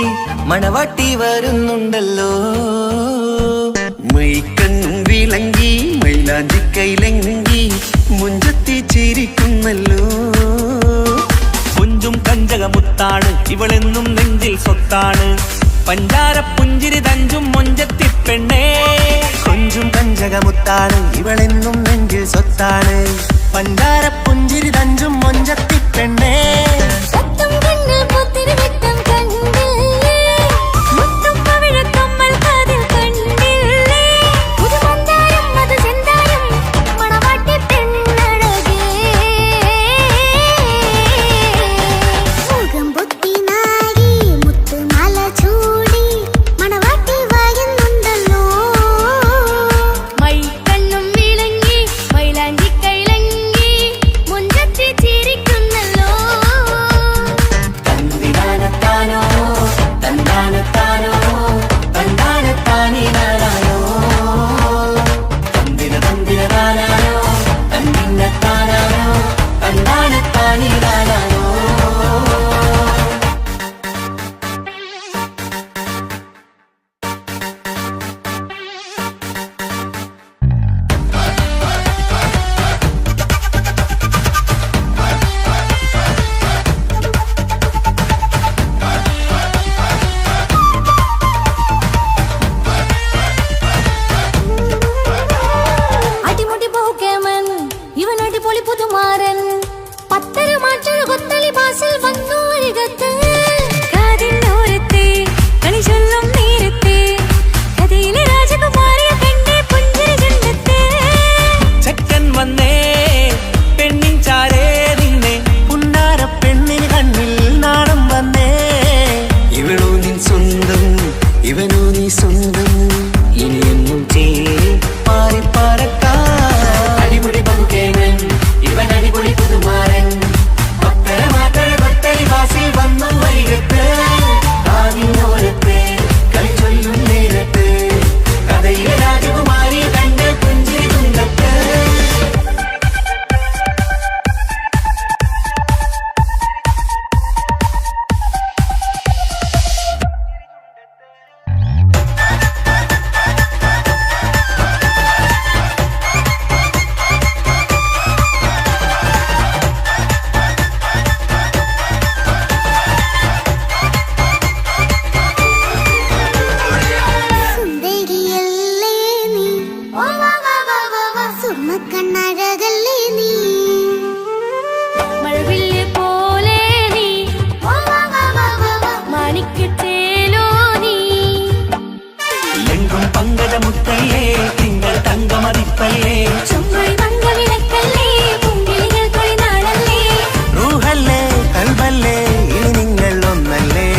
മണവാട്ടി വരുന്നുണ്ടല്ലോ. മൈക്കണ്ണും വിളങ്ങി മൈലാഞ്ചി കൈലങ്കി മുഞ്ചത്തി ചിരിക്കുന്നല്ലോ. കുഞ്ചും കഞ്ചകമുത്താണ് ഇവളെന്നും നെഞ്ചിൽ സ്വത്താണ്. പഞ്ചാര പുഞ്ചിരി തഞ്ചും മൊഞ്ചത്തി പെണ്ണേ. കൊഞ്ചും കഞ്ചകമുത്താണ് ഇവളെന്നും നെഞ്ചിൽ സ്വത്താണ്. പഞ്ചാര പുഞ്ചിരി തഞ്ചും മൊഞ്ചത്തി പെണ്ണേ. സത്തം കണ്ണിൽ പുത്തിരി വെട്ടം കണ്ടില്ലേ, മുത്തും പവിഴക്കമ്മൽ കാതിൽ കണ്ടില്ലേ, പുതുമന്ദാരം അത് ചെന്താരം മണവാട്ടി പെണ്ണഴകേ. മുഖം പൊത്തി നാരി മുത്തുമാല ചൂടി മണവാട്ടി വരുന്നുണ്ടല്ലോ. മൈക്കണ്ണും വിളങ്ങി മൈലാഞ്ചി കൈലങ്കി മുഞ്ചത്തി ചിരിക്കുന്നല്ലോ. തന്തിനാനത്താനോ തന്താനത്താനോ തന്താനത്താനിനാനോ തന്തിന തന്തിനാനോ തന്നിന്നത്താനോ തന്താനത്താനിനാനോ. അടിമുടി പോകേമൻ ഇവൻ അടിപൊളി പുതുമാരൻ. പത്തര മാറ്റൊരു കൊത്തളി ബാസിൽ വന്നു അരികത്ത്. കാതിന്നോരത്തെ കളി ചൊല്ലും നേരത്തെ കഥയിലെ രാജകുമാരിയെ കണ്ടേ പുഞ്ചിരി ചെല്ലത്തെ. ചെക്കൻ വന്നേ പെണ്ണിൻ ചാരേ നിന്നെ. പുന്നാര പെണ്ണിന് കണ്ണിൽ നാണം വന്നേ. ഇവളോ നിൻ സ്വന്തം ഇവനോ നീ സ്വന്തം. ഇനിയൊന്നും ചേരി പാറി പറക്കാം. അടിപൊളി ബഹുകേമൻ ഇവൻ അടിപൊളി പുതുമാരൻ. പത്തര മാറ്റഴ കൊത്തളി ബാസിൽ വന്നു വൈകത്ത്. കാതിനോരത്ത് കളി ചൊല്ലും നേരത്ത് കഥയിലെ രാജകുമാരി കണ്ട് പുഞ്ചിരി തുണ്ടത്ത്. സുന്ദരിയല്ലേ നീ, സുർമ്മക്കണ്ണഴകല്ലേ നീ, മഴവില്ല് പോലെ നീ, മാണിക്യത്തേലോ നീ. എങ്കും പങ്കജമുത്തല്ലേ തിങ്കൾ തങ്കമതിപ്പല്ലേ. ചുമ്മായി മംഗവിളക്കല്ലേ പൂങ്കിളികൾ കൊളിനാളല്ലേ. റൂഹല്ലേ കൽബല്ലേ ഇനി നിങ്ങൾ ഒന്നല്ലേ.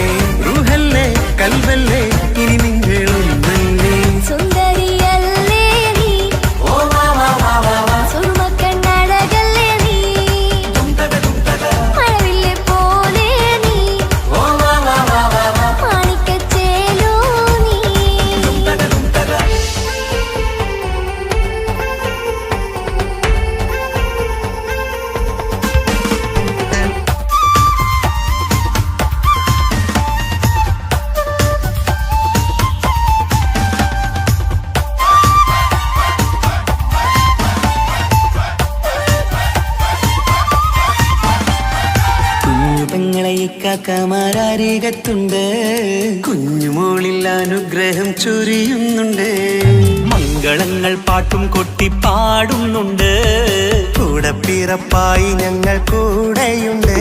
റൂഹല്ലേ കൽബല്ലേ ഇനി നിങ്ങൾ ഒന്നല്ലേ. സുന്ദരിയല്ലേ നീ, ഓ വാ വാ വാ വാ വാ. സുർമ്മക്കണ്ണഴകല്ലേ നീ, മഴവില്ല് പോലെ നീ, ഓ വാ വാ വാ വാ വാ. മാണിക്യത്തേലോ നീ. കുഞ്ഞു പെങ്ങളെ ഇക്കാക്കമാരരികത്തുണ്ട്. കുഞ്ഞുമോളിൽ അനുഗ്രഹം ചൊരിയുന്നുണ്ട്. മംഗളങ്ങൾ പാട്ടും കൊട്ടി പാടുന്നുണ്ട്. കൂടെ പിറപ്പായി ഞങ്ങൾ കൂടെയുണ്ട്.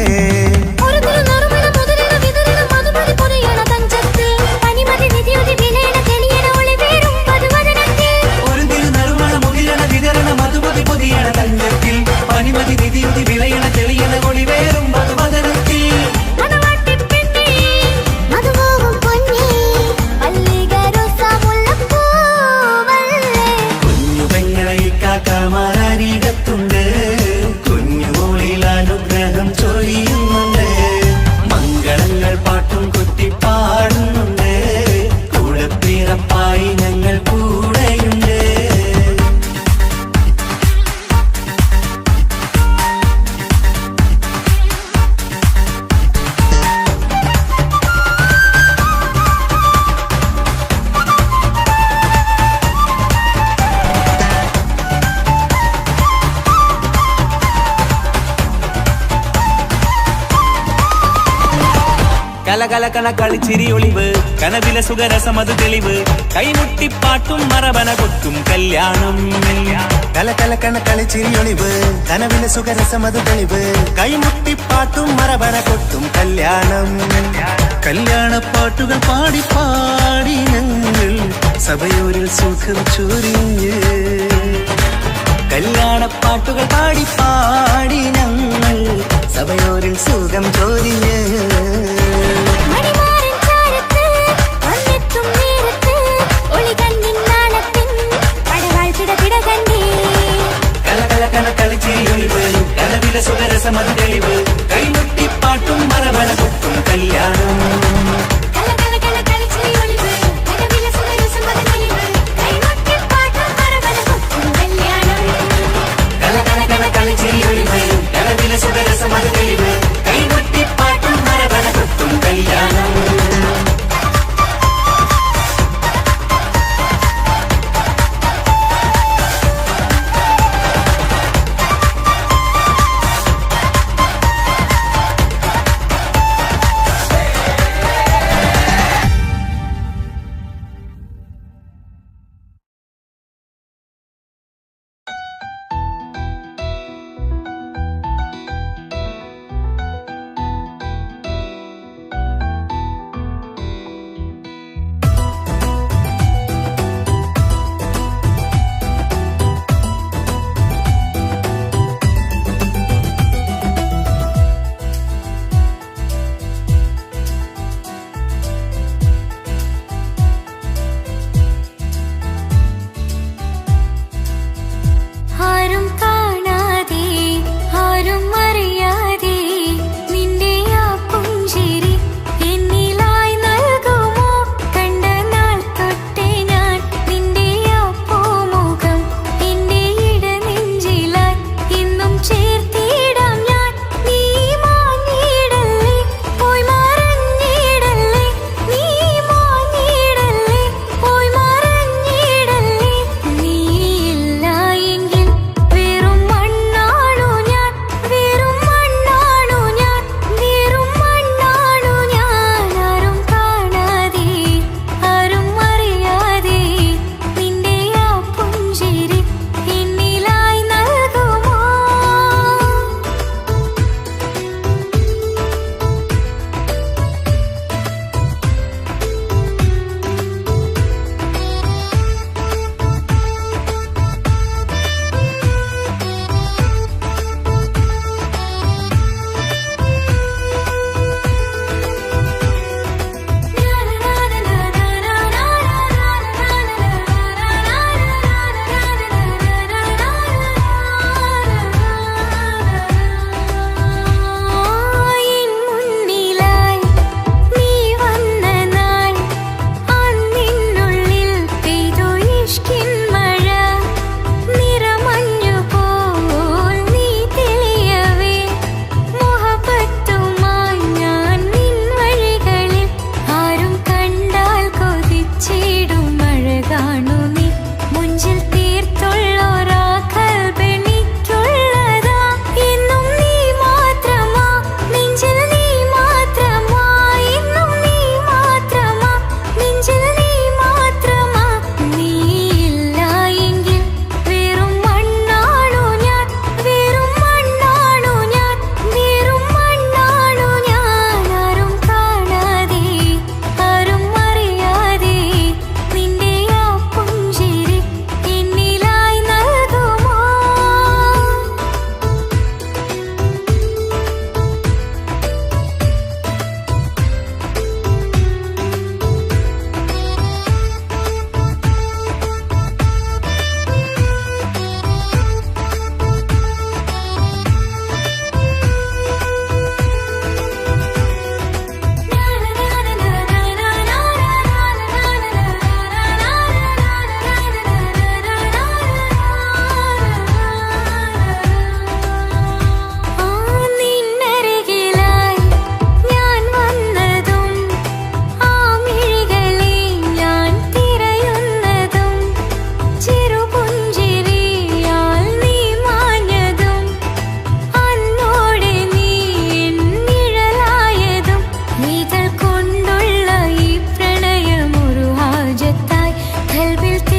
ഒരു തിരുനറുമണ മുതിരണ വിതരണ മധുമതി പൊതിയണ തഞ്ചത്തിൽ പനിമതി നിധിയുതി വിലയണ തെളിയണ ഒളിവേറും പതുവദനത്തിൽ. ഒരു തിരുനറുമണ മുതിരണ വിതരണ മധുമതി പൊതിയണ തഞ്ചത്തിൽ പനിമതി നിധിയുതി വിളയണ തെളിയണ ഒളിവേറും മധുമത ഞങ്ങൾ കൂടെയുണ്ട്. കലകലകല കളിച്ചിരി ഒളിവ് കനവിലെ സുഖരസമത് തെളിവ് കൈമുട്ടിപ്പാട്ടും മറവന കൊട്ടും കല്യാണം. കലകലകണ കളിച്ചിരി ഒളിവ് കനവിലെ സുഖരസമത് തെളിവ് കൈമുട്ടിപ്പാട്ടും മറവന കൊട്ടും കല്യാണം. കല്യാണപ്പാട്ടുകൾ പാടി പാടി ഞങ്ങൾ സഭയൂരിൽ സുഖം ചൊരിഞ്ഞ്. കല്യാണപ്പാട്ടുകൾ പാടി പാടി ഞങ്ങൾ സഭയോരിൽ സുഖം ചോരിഞ്ഞ്. മണിമാരൻ ചാരത്ത് വന്നെത്തും നേരത്ത് ഒളികണ്ണിൻ നാളത്തിൻ പടവാൾ പിടപിട കണ്ടേ. കലകലകല കളിച്ചിരി ഒളിവ് കനവിലെ സുഖരസമത് തെളിവ് കൈമുട്ടിപ്പാട്ടും മറവന കൊട്ടും കല്യാണം. കലകലകല കളിച്ചിരി ഒളിവ് കനവിലെ സുഖരസമത് തെളിവ് കൈമുട്ടിപ്പാട്ടും മറവന കൊട്ടും കല്യാണം. കലകലകല കളിച്ചിരി ഒളിവ് കനവിലെ സുഖരസമത് തെളിവ് കൈമുട്ടിപ്പാട്ടും മറവന കൊട്ടും കല്യാണം.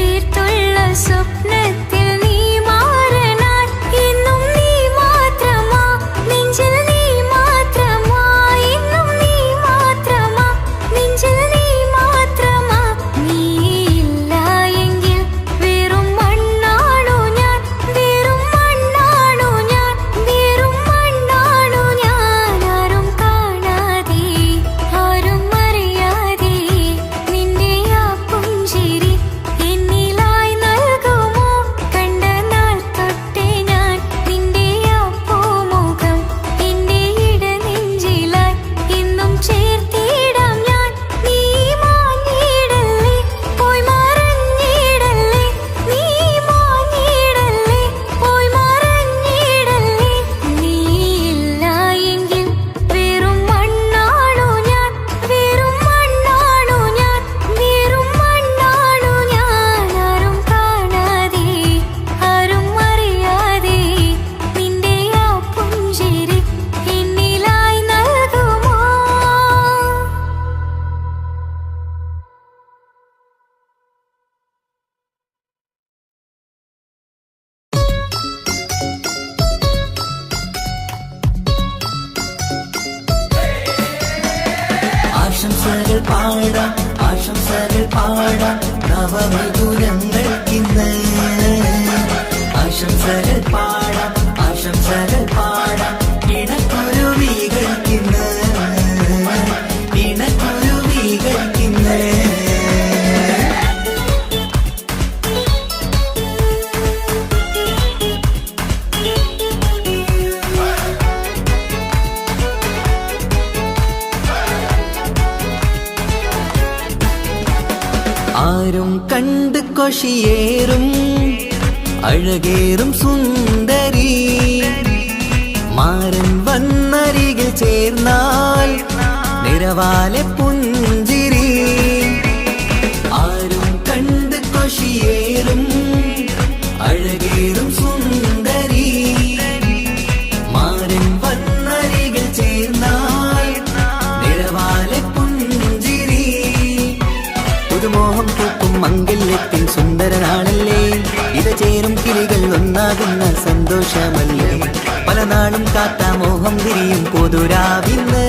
തീർത്തുള്ള സ്വപ്നത്തിൽ നീ മാറനായി ഇന്നും നീ മാത്രമാ നെഞ്ചിൽ നീ മാത്രമാ ഇന്നും നീ മാത്രമാ നെഞ്ചിൽ നീ മാത്രമാ നീ ഇല്ല എങ്കിൽ വെറും മണ്ണാണു ഞാൻ വെറും മണ്ണാണു ഞാൻ വെറും മണ്ണാണു ഞാൻ ആരും കാണാതെ ആരും അറിയാതെ നിന്റെ ആ പുഞ്ചിരി എന്നിലായി നൽകുമോ കണ്ട നാൾ തൊട്ടേ ഞാൻ നിന്റെ ആ പൂമുഖം എന്റെ ഇടനെഞ്ചിലായി എന്നും ചേർത്തിടാം ഞാൻ നീ മാഞ്ഞിടല്ലേ പോയി മറഞ്ഞിടല്ലേ നീ മാഞ്ഞിടല്ലേ പോയി മറഞ്ഞിടല്ലേ നീ ഇല്ല എങ്കിൽ വെറും മണ്ണാണു ഞാൻ വെറും മണ്ണാണു ഞാൻ വെറും മണ്ണാണു ഞാൻ ആരും കാണാതെ ആരും അറിയാതെ നിന്റെ ആ പുഞ്ചിരി എന്നിലായി നൽകുമോ ആശംസകൾ പാടാം ആശംസകൾ പാടാം നവമധുരങ്ങൾക്കിന്ന് ആശംസകൾ പാടാം ആശംസകൾ പാടാം ഇണക്കുരുവികൾക്കിന്ന് ഇണക്കുരുവികൾക്കിന്ന് ആരും കണ്ട് കൊഷിയേറും അഴകേറും സുന്ദരി മാരൻ വന്നരികിൽ ചേർന്നാൽ നിറവാലെ പുഞ്ചിരി ആരും കണ്ട് കൊഷിയേറും അഴകേറും സുന്ദരി മാരൻ വന്നരികിൽ ചേർന്നാൽ നിറവാലെ പുഞ്ചിരി പുതുമോഹം പൂക്കും മംഗല്യത്തിൻ സുന്ദരനാളല്ലേ ഇത് ചേരും കിളികൾ ഒന്നാകുന്ന സന്തോഷമല്ലേ പല നാളും കാത്ത മോഹം തിരിയും പൊതുരാവിന്ന്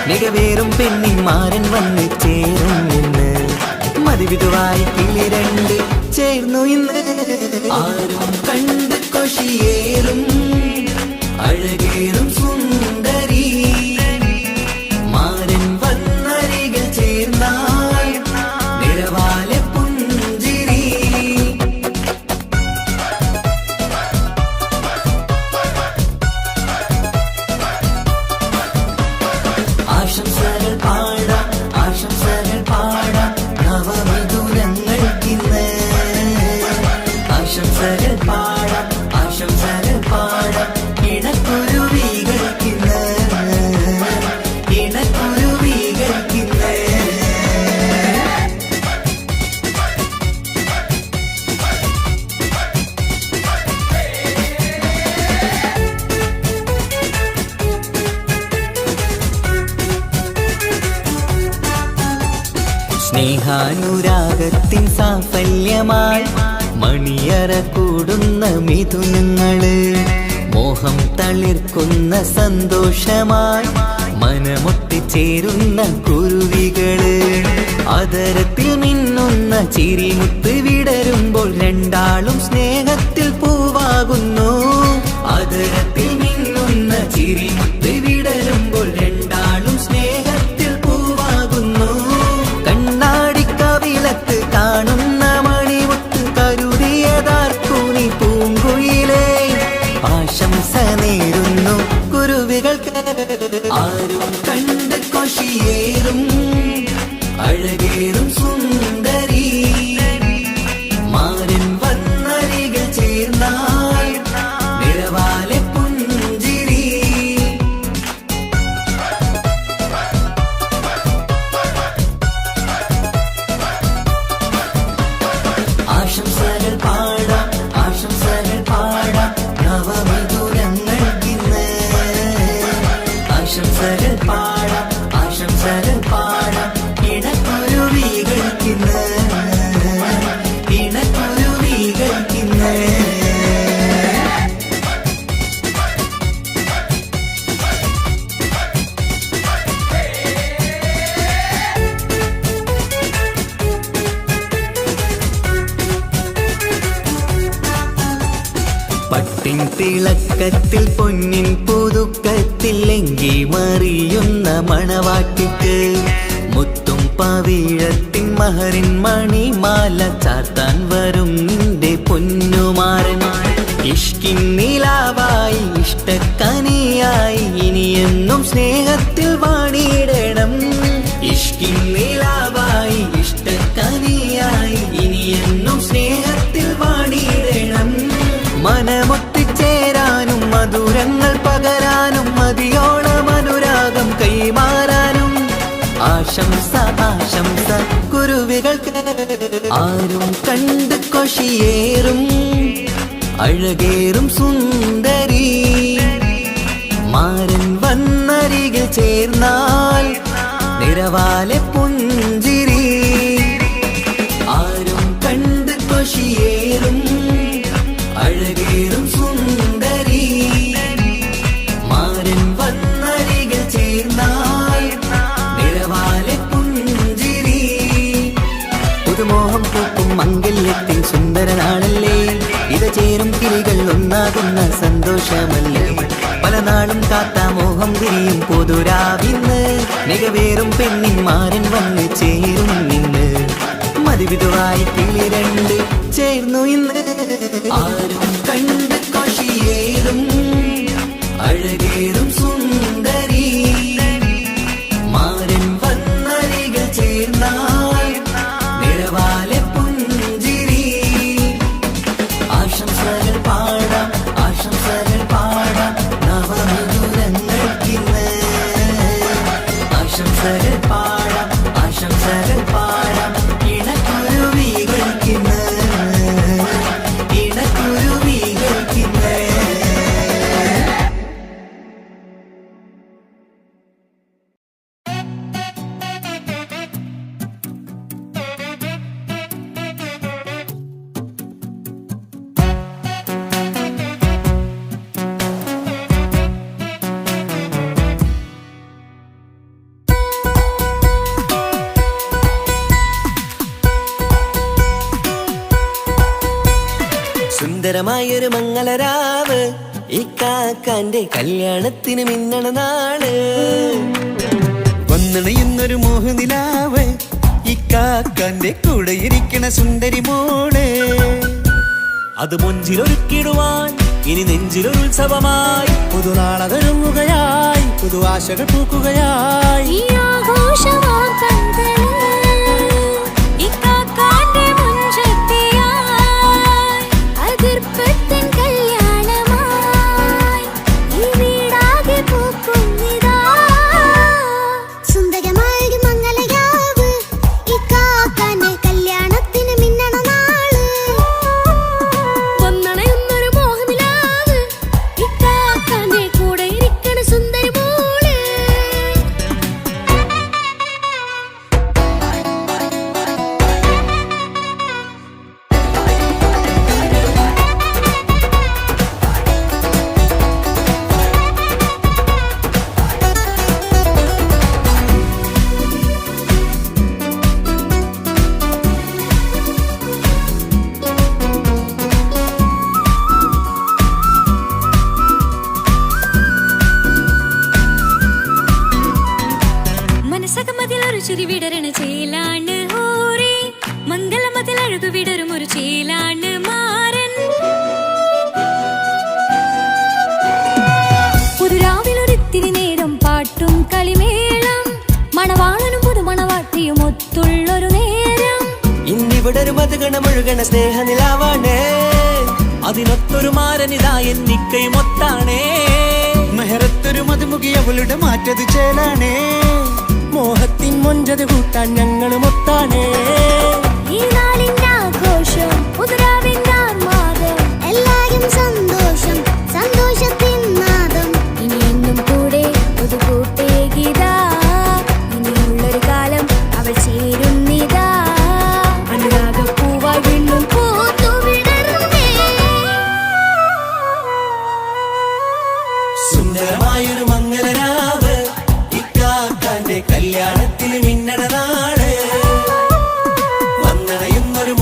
മികവേറും പെണ്ണിൻ മാരൻ വന്ന് ചേരും ഇന്ന് മതിവിധുവായി കിളി രണ്ട് ചേർന്നു ഇന്ന് ആരും കണ്ട് കൊഷിയേറും അഴകേറും സുന്ദരി മാരൻ വന്നരികിൽ ചേർന്നാൽ നിറവാലെ പുഞ്ചിരി ആശംസകൾ പാടാം ആശംസകൾ പാടാം നവമധുരങ്ങൾക്കിന്ന് ആശംസകൾ പാടാം ആശംസകൾ പാടാം ഇണക്കുരുവികൾക്കിന്ന് ഇണക്കുരുവികൾക്കിന്ന് സ്നേഹാനുരാഗത്തിൻ സാഫല്യമായി മണിയറ കൂടുന്ന മിഥുനങ്ങള് മോഹം തളിർക്കുന്ന സന്തോഷമായി മനമൊട്ടിച്ചേരുന്ന കുരുവികള് അതരത്തിൽ മിന്നുന്ന ചിരിമുത്ത് വിടരുമ്പോൾ രണ്ടാളും സ്നേഹത്തിൽ പൂവാകുന്നു അതരത്തിൽ മിന്നുന്ന ചിരിമുത്ത് വിടരുമ്പോൾ രണ്ടാളും സ്നേഹത്തിൽ പൂവാകുന്നു കണ്ണാടിക്കവിളത്ത് കാണുന്ന മണിമുത്ത് കരുതിയതാർക്കൂനി പൂങ്കുയിലേ ആശംസ നേരുന്നു കുരുവികൾക്ക് ആരും കണ്ട് കൊഷിയേറും അഴകേറും സുന്ദരി മാരൻ വന്നരികിൽ ചേർന്നാൽ നിറവാലെ പുഞ്ചിരി ആശംസകൾ പാടാം ആശംസകൾ പാടാം നവമധുരങ്ങൾക്കിന്ന് ആശംസകൾ പാടാം ആശംസകൾ പാടാം തിളക്കത്തിൽ പൊന്നിൻ പുതുക്കത്തിൽ എങ്കി മറിയുന്ന മണവാട്ടിക്ക് മുത്തും പവിഴത്തിൻ മഹറിൻ മണിമാല ചാർത്താൻ വരും നിന്റെ പൊന്നുമാരൻ. ഇഷ്കിൻ നിലാവായി ഇഷ്ടക്കനിയായി ഇനിയെന്നും സ്നേഹത്തിൽ വാണിയിടണം. ഇഷ്കിൻ നിലാവായി ഇഷ്ടക്കനിയായി ഇനിയെന്നും സ്നേഹത്തിൽ വാണിയിടണം. മനമൊത്തിച്ചേരാനും മധുരങ്ങൾ പകരാനും മതിയോളം അനുരാഗം കൈമാറാനും ആശംസ ആശംസ കുരുവികൾക്ക്. ആരും കണ്ട് കൊഷിയേറും അഴകേറും സുന്ദരി മാരൻ വന്നരികിൽ ചേർന്നാൽ നിറവാലെ പുഞ്ചിരി. ആരും കണ്ട് കൊഷിയേറും അഴകേറും സുന്ദരി മാരൻ വന്നരികിൽ ചേർന്നാൽ നിറവാലെ പുഞ്ചിരി. പുതുമോഹം പൂക്കും മംഗല്യത്തിൻ സുന്ദര നാളല്ലേ, ഇത ചേരും കിളികൾ ഒന്നാകുന്ന സന്തോഷമല്ലേ. പല നാളും കാത്ത മോഹം തിരിയും പൊതുരാവിന്ന് മികവേറും പെണ്ണിൻ മാരൻ വന്ന് ചേരും നിന്ന്. മതിവിധുവായി കിളി രണ്ട് ചേർന്നു ഇന്ന്. ആരും കണ്ട് കൊഷിയേറും അഴകേറും സുന്ദരി മാരൻ വന്നരികിൽ ചേർന്നാൽ നിറവാലെ പുഞ്ചിരി. ആശംസകൾ പാടാം ആശംസകൾ പാടാം നവമധുരങ്ങൾക്കിന്ന്. ആശംസകൾ പാടാം ആശംസകൾ പാടാം ഇണക്കുരുവികൾക്കിന്ന് ഇണക്കുരുവികൾക്കിന്ന്. സുന്ദരമായൊരു മംഗളരാവ് ഇക്കാക്കാന്റെ കല്യാണത്തിന് മിന്നണ നാള്. വന്നണയുന്നൊരു മോഹനിലാവ് ഇക്കാക്കാന്റെ കൂടെ ഇരിക്കണ സുന്ദരി മോള്. അത് മൊഞ്ചിലൊരുക്കിടുവാൻ ഇനി നെഞ്ചിലൊരു ഉത്സവമായി പുതുനാളതൊരുങ്ങുകയായി പുതുആശകൾ പൂക്കുകയായി. ഈ ആഘോഷവാക്കന്തല് ഇക്കാക്കാന്റെ മുഞ്ചത്തിയായി അതിർപ്പത്തിൻ കല്യാണമായി ഈ വീടാകെ പൂക്കുന്നിതാ. സുന്ദരമായൊരു മംഗളയാവ് ഇക്കാക്കാന്റെ കല്യാണത്തിന് മിന്നണ നാള്. വന്നണയുന്നൊരു മോഹനിലാവ് ഇക്കാക്കാന്റെ കൂടെ ഇരിക്കണ സുന്ദരി മോള്. മനസ്സകമതിലൊരു ചിരി വിടരണ ചേലാണ് ഹോറി മംഗളമതിൽ അഴുതു വിടരും ഒരു ചേലാണ് മാരൻ. പുതുരാവിലൊരിത്തിരി നേരം പാട്ടും കളിമേളം മണവാളനും പുതുമണവാട്ടിയും ഒത്തുള്ളൊരു നേരം. ഇന്നിവിടെ ഒരു മധുഗണമൊഴുകണ സ്നേഹനിലാവാണ് അതിനൊത്തൊരു മാരനിതാ എന്നിക്കൈമൊത്താണേ. മെഹറത്തൊരു മധുമുഖി അവളുടെ മാറ്റത് ചേലാണേ. മോഹത്തിൻ മൊഞ്ചത് കൂട്ടാൻ ഞങ്ങളും ഒത്താണേ. ഈ നാളിന്റെ ആഘോഷം പുതുരാവിന്റെ ആർമാദം എല്ലാരും സന്തോഷം സന്തോഷത്തിൻ നാദം. ഇനി എന്നും കൂടെ പുതുകൂട്ടേ ഗീതാ ഇനിയുള്ളൊരു കാലം അവൾ ചേരുന്നിതാ. അനുരാഗപ്പൂവായി വീണ്ടും പൂത്തുവിടരുന്നേ. സുന്ദരമായൊരു മംഗളരാവ് ഇക്കാക്കാന്റെ കല്യാണത്തിന് മിന്നണ നാള്. വന്നണയുന്നൊരു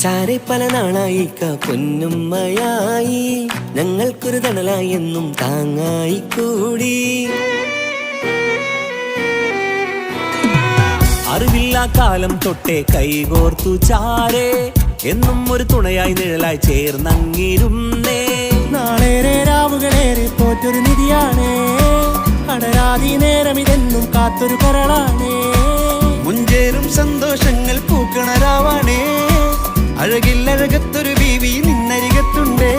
ചാരെ പല നാളായി പൊന്നുമ്മയായി ഞങ്ങൾക്കൊരു തണലായി എന്നും താങ്ങായി കൂടി. അറിവില്ല കാലം തൊട്ടേ കൈകോർത്തു ചാരേ എന്നും ഒരു തുണയായി നിഴലായി ചേർന്നങ്ങിരുന്നേ. നാളേറെ രാവുകളേറെ പോറ്റൊരു നിധിയാണേ, അടരാതി നേരം ഇതെന്നും കാത്തൊരു കരളാണേ. മുഞ്ചേറും സന്തോഷങ്ങൾ പൂക്കണരാവാണേ, അഴകില്ലഴകത്തൊരു ബീവി നിന്നരികത്തുണ്ടേ.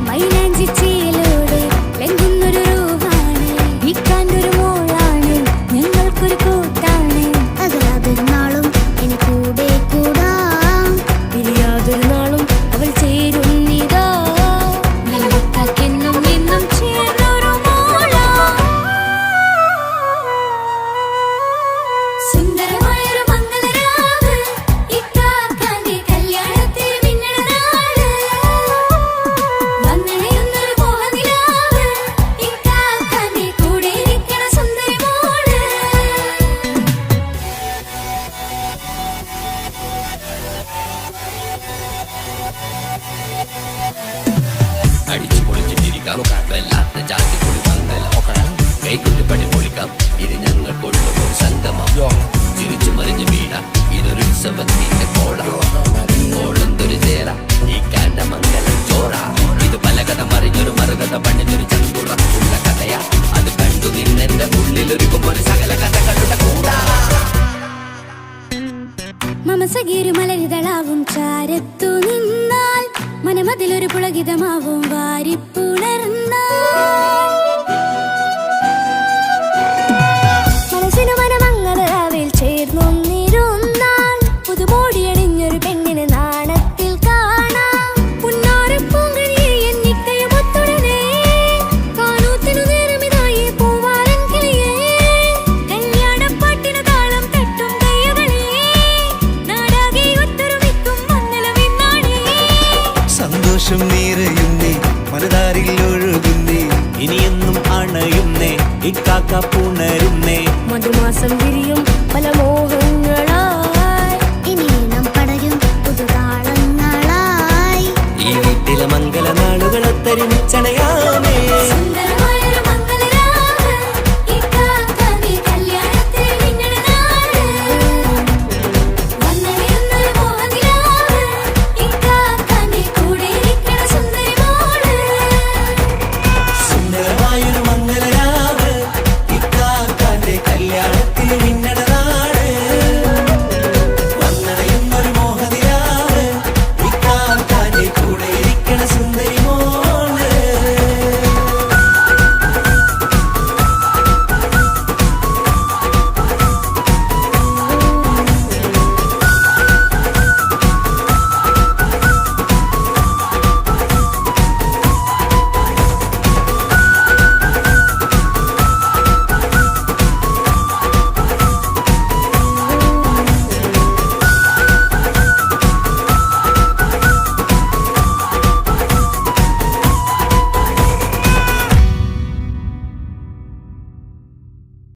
മൈലാഞ്ചി ചേലോടെ ലംഘുന്നൊരു രൂപാണ്, ഇക്കാണ്ടൊരു മോളാണ്, ഞങ്ങൾക്കൊരു കൂട്ടാണ്. അകലാതൊരു നാളും എൻ കൂടെ കൂടാം, പിരിയാതൊരു നാളും അവൾ ചേരുന്നിതാ. നിലവക്കാക്കെന്നും എന്നും ചേർന്നൊരു മോളാ. സുന്ദരമായൊരു മംഗളരാവ്, ഇക്കാക്കാന്റെ കല്യാണത്തിൽ മിന്നണ നാള്. വന്നണയുന്നൊരു മോഹനിലാവ്, ഇക്കാക്കാന്റെ കൂടെ ഇരിക്കണ സുന്ദരി മോള്. അടിച്ചു പൊളിച്ചിട്ടിരിക്കാം, വല്ലാത്ത ജാതി പൊളി മംഗലം. കൈകൊണ്ട് പണി പൊളിക്കാം, ഇത് ഞങ്ങൾ കൊണ്ടുപോകും സംഗമം. തിരിച്ചു മറിഞ്ഞ് വീടാം, ഇതൊരു ഉത്സവത്തിന്റെ കോളം. കോളന്തൊരു ചേര ഈ കാണ്ട മംഗലം ചോറ. ഇത് പലകഥ മറിഞ്ഞൊരു മറുകഥ പണിഞ്ഞൊരു ചങ്കുറപ്പുള്ള കഥയാ. അത് കണ്ടു നിന്നെന്റെ ഉള്ളിലൊരുക്കും ഒരു സകല കഥകളുടെ കൂടാ. മമസഗിരു മലരിതളാവും ചാരത്തു നിന്നാൽ, മനമതിലൊരു പുളകിതമാവും വാരിപ്പുണർന്നാൽ. മനസ്സിനു മനമങ്ങതരാവിൽ ചേർന്നൊന്നിരുന്നാൽ, പുതുമോടിയണിഞ്ഞൊരു പെണ്ണിന് നാണത്തിൽ കാണാം. പുന്നാരപ്പൂങ്കനിയെ എന്നിക്കയുമൊത്തുടനെ, കാനൂത്തിനു നേരമിതായി പൂവാലൻ കിളിയേ. കല്യാണപ്പാട്ടിനു താളം തട്ടും കയ്യുകളേ, നാടാകെ ഒത്തൊരുമിക്കും മംഗളമെന്നാണേ. സന്തോഷം നിറയുന്നേ, മനതാരിൽ ഒഴുകുന്നേ, ഇനിയെന്നും അണയുന്നേ, ഇക്കാക്ക പുണരുന്നേ. മധുമാസം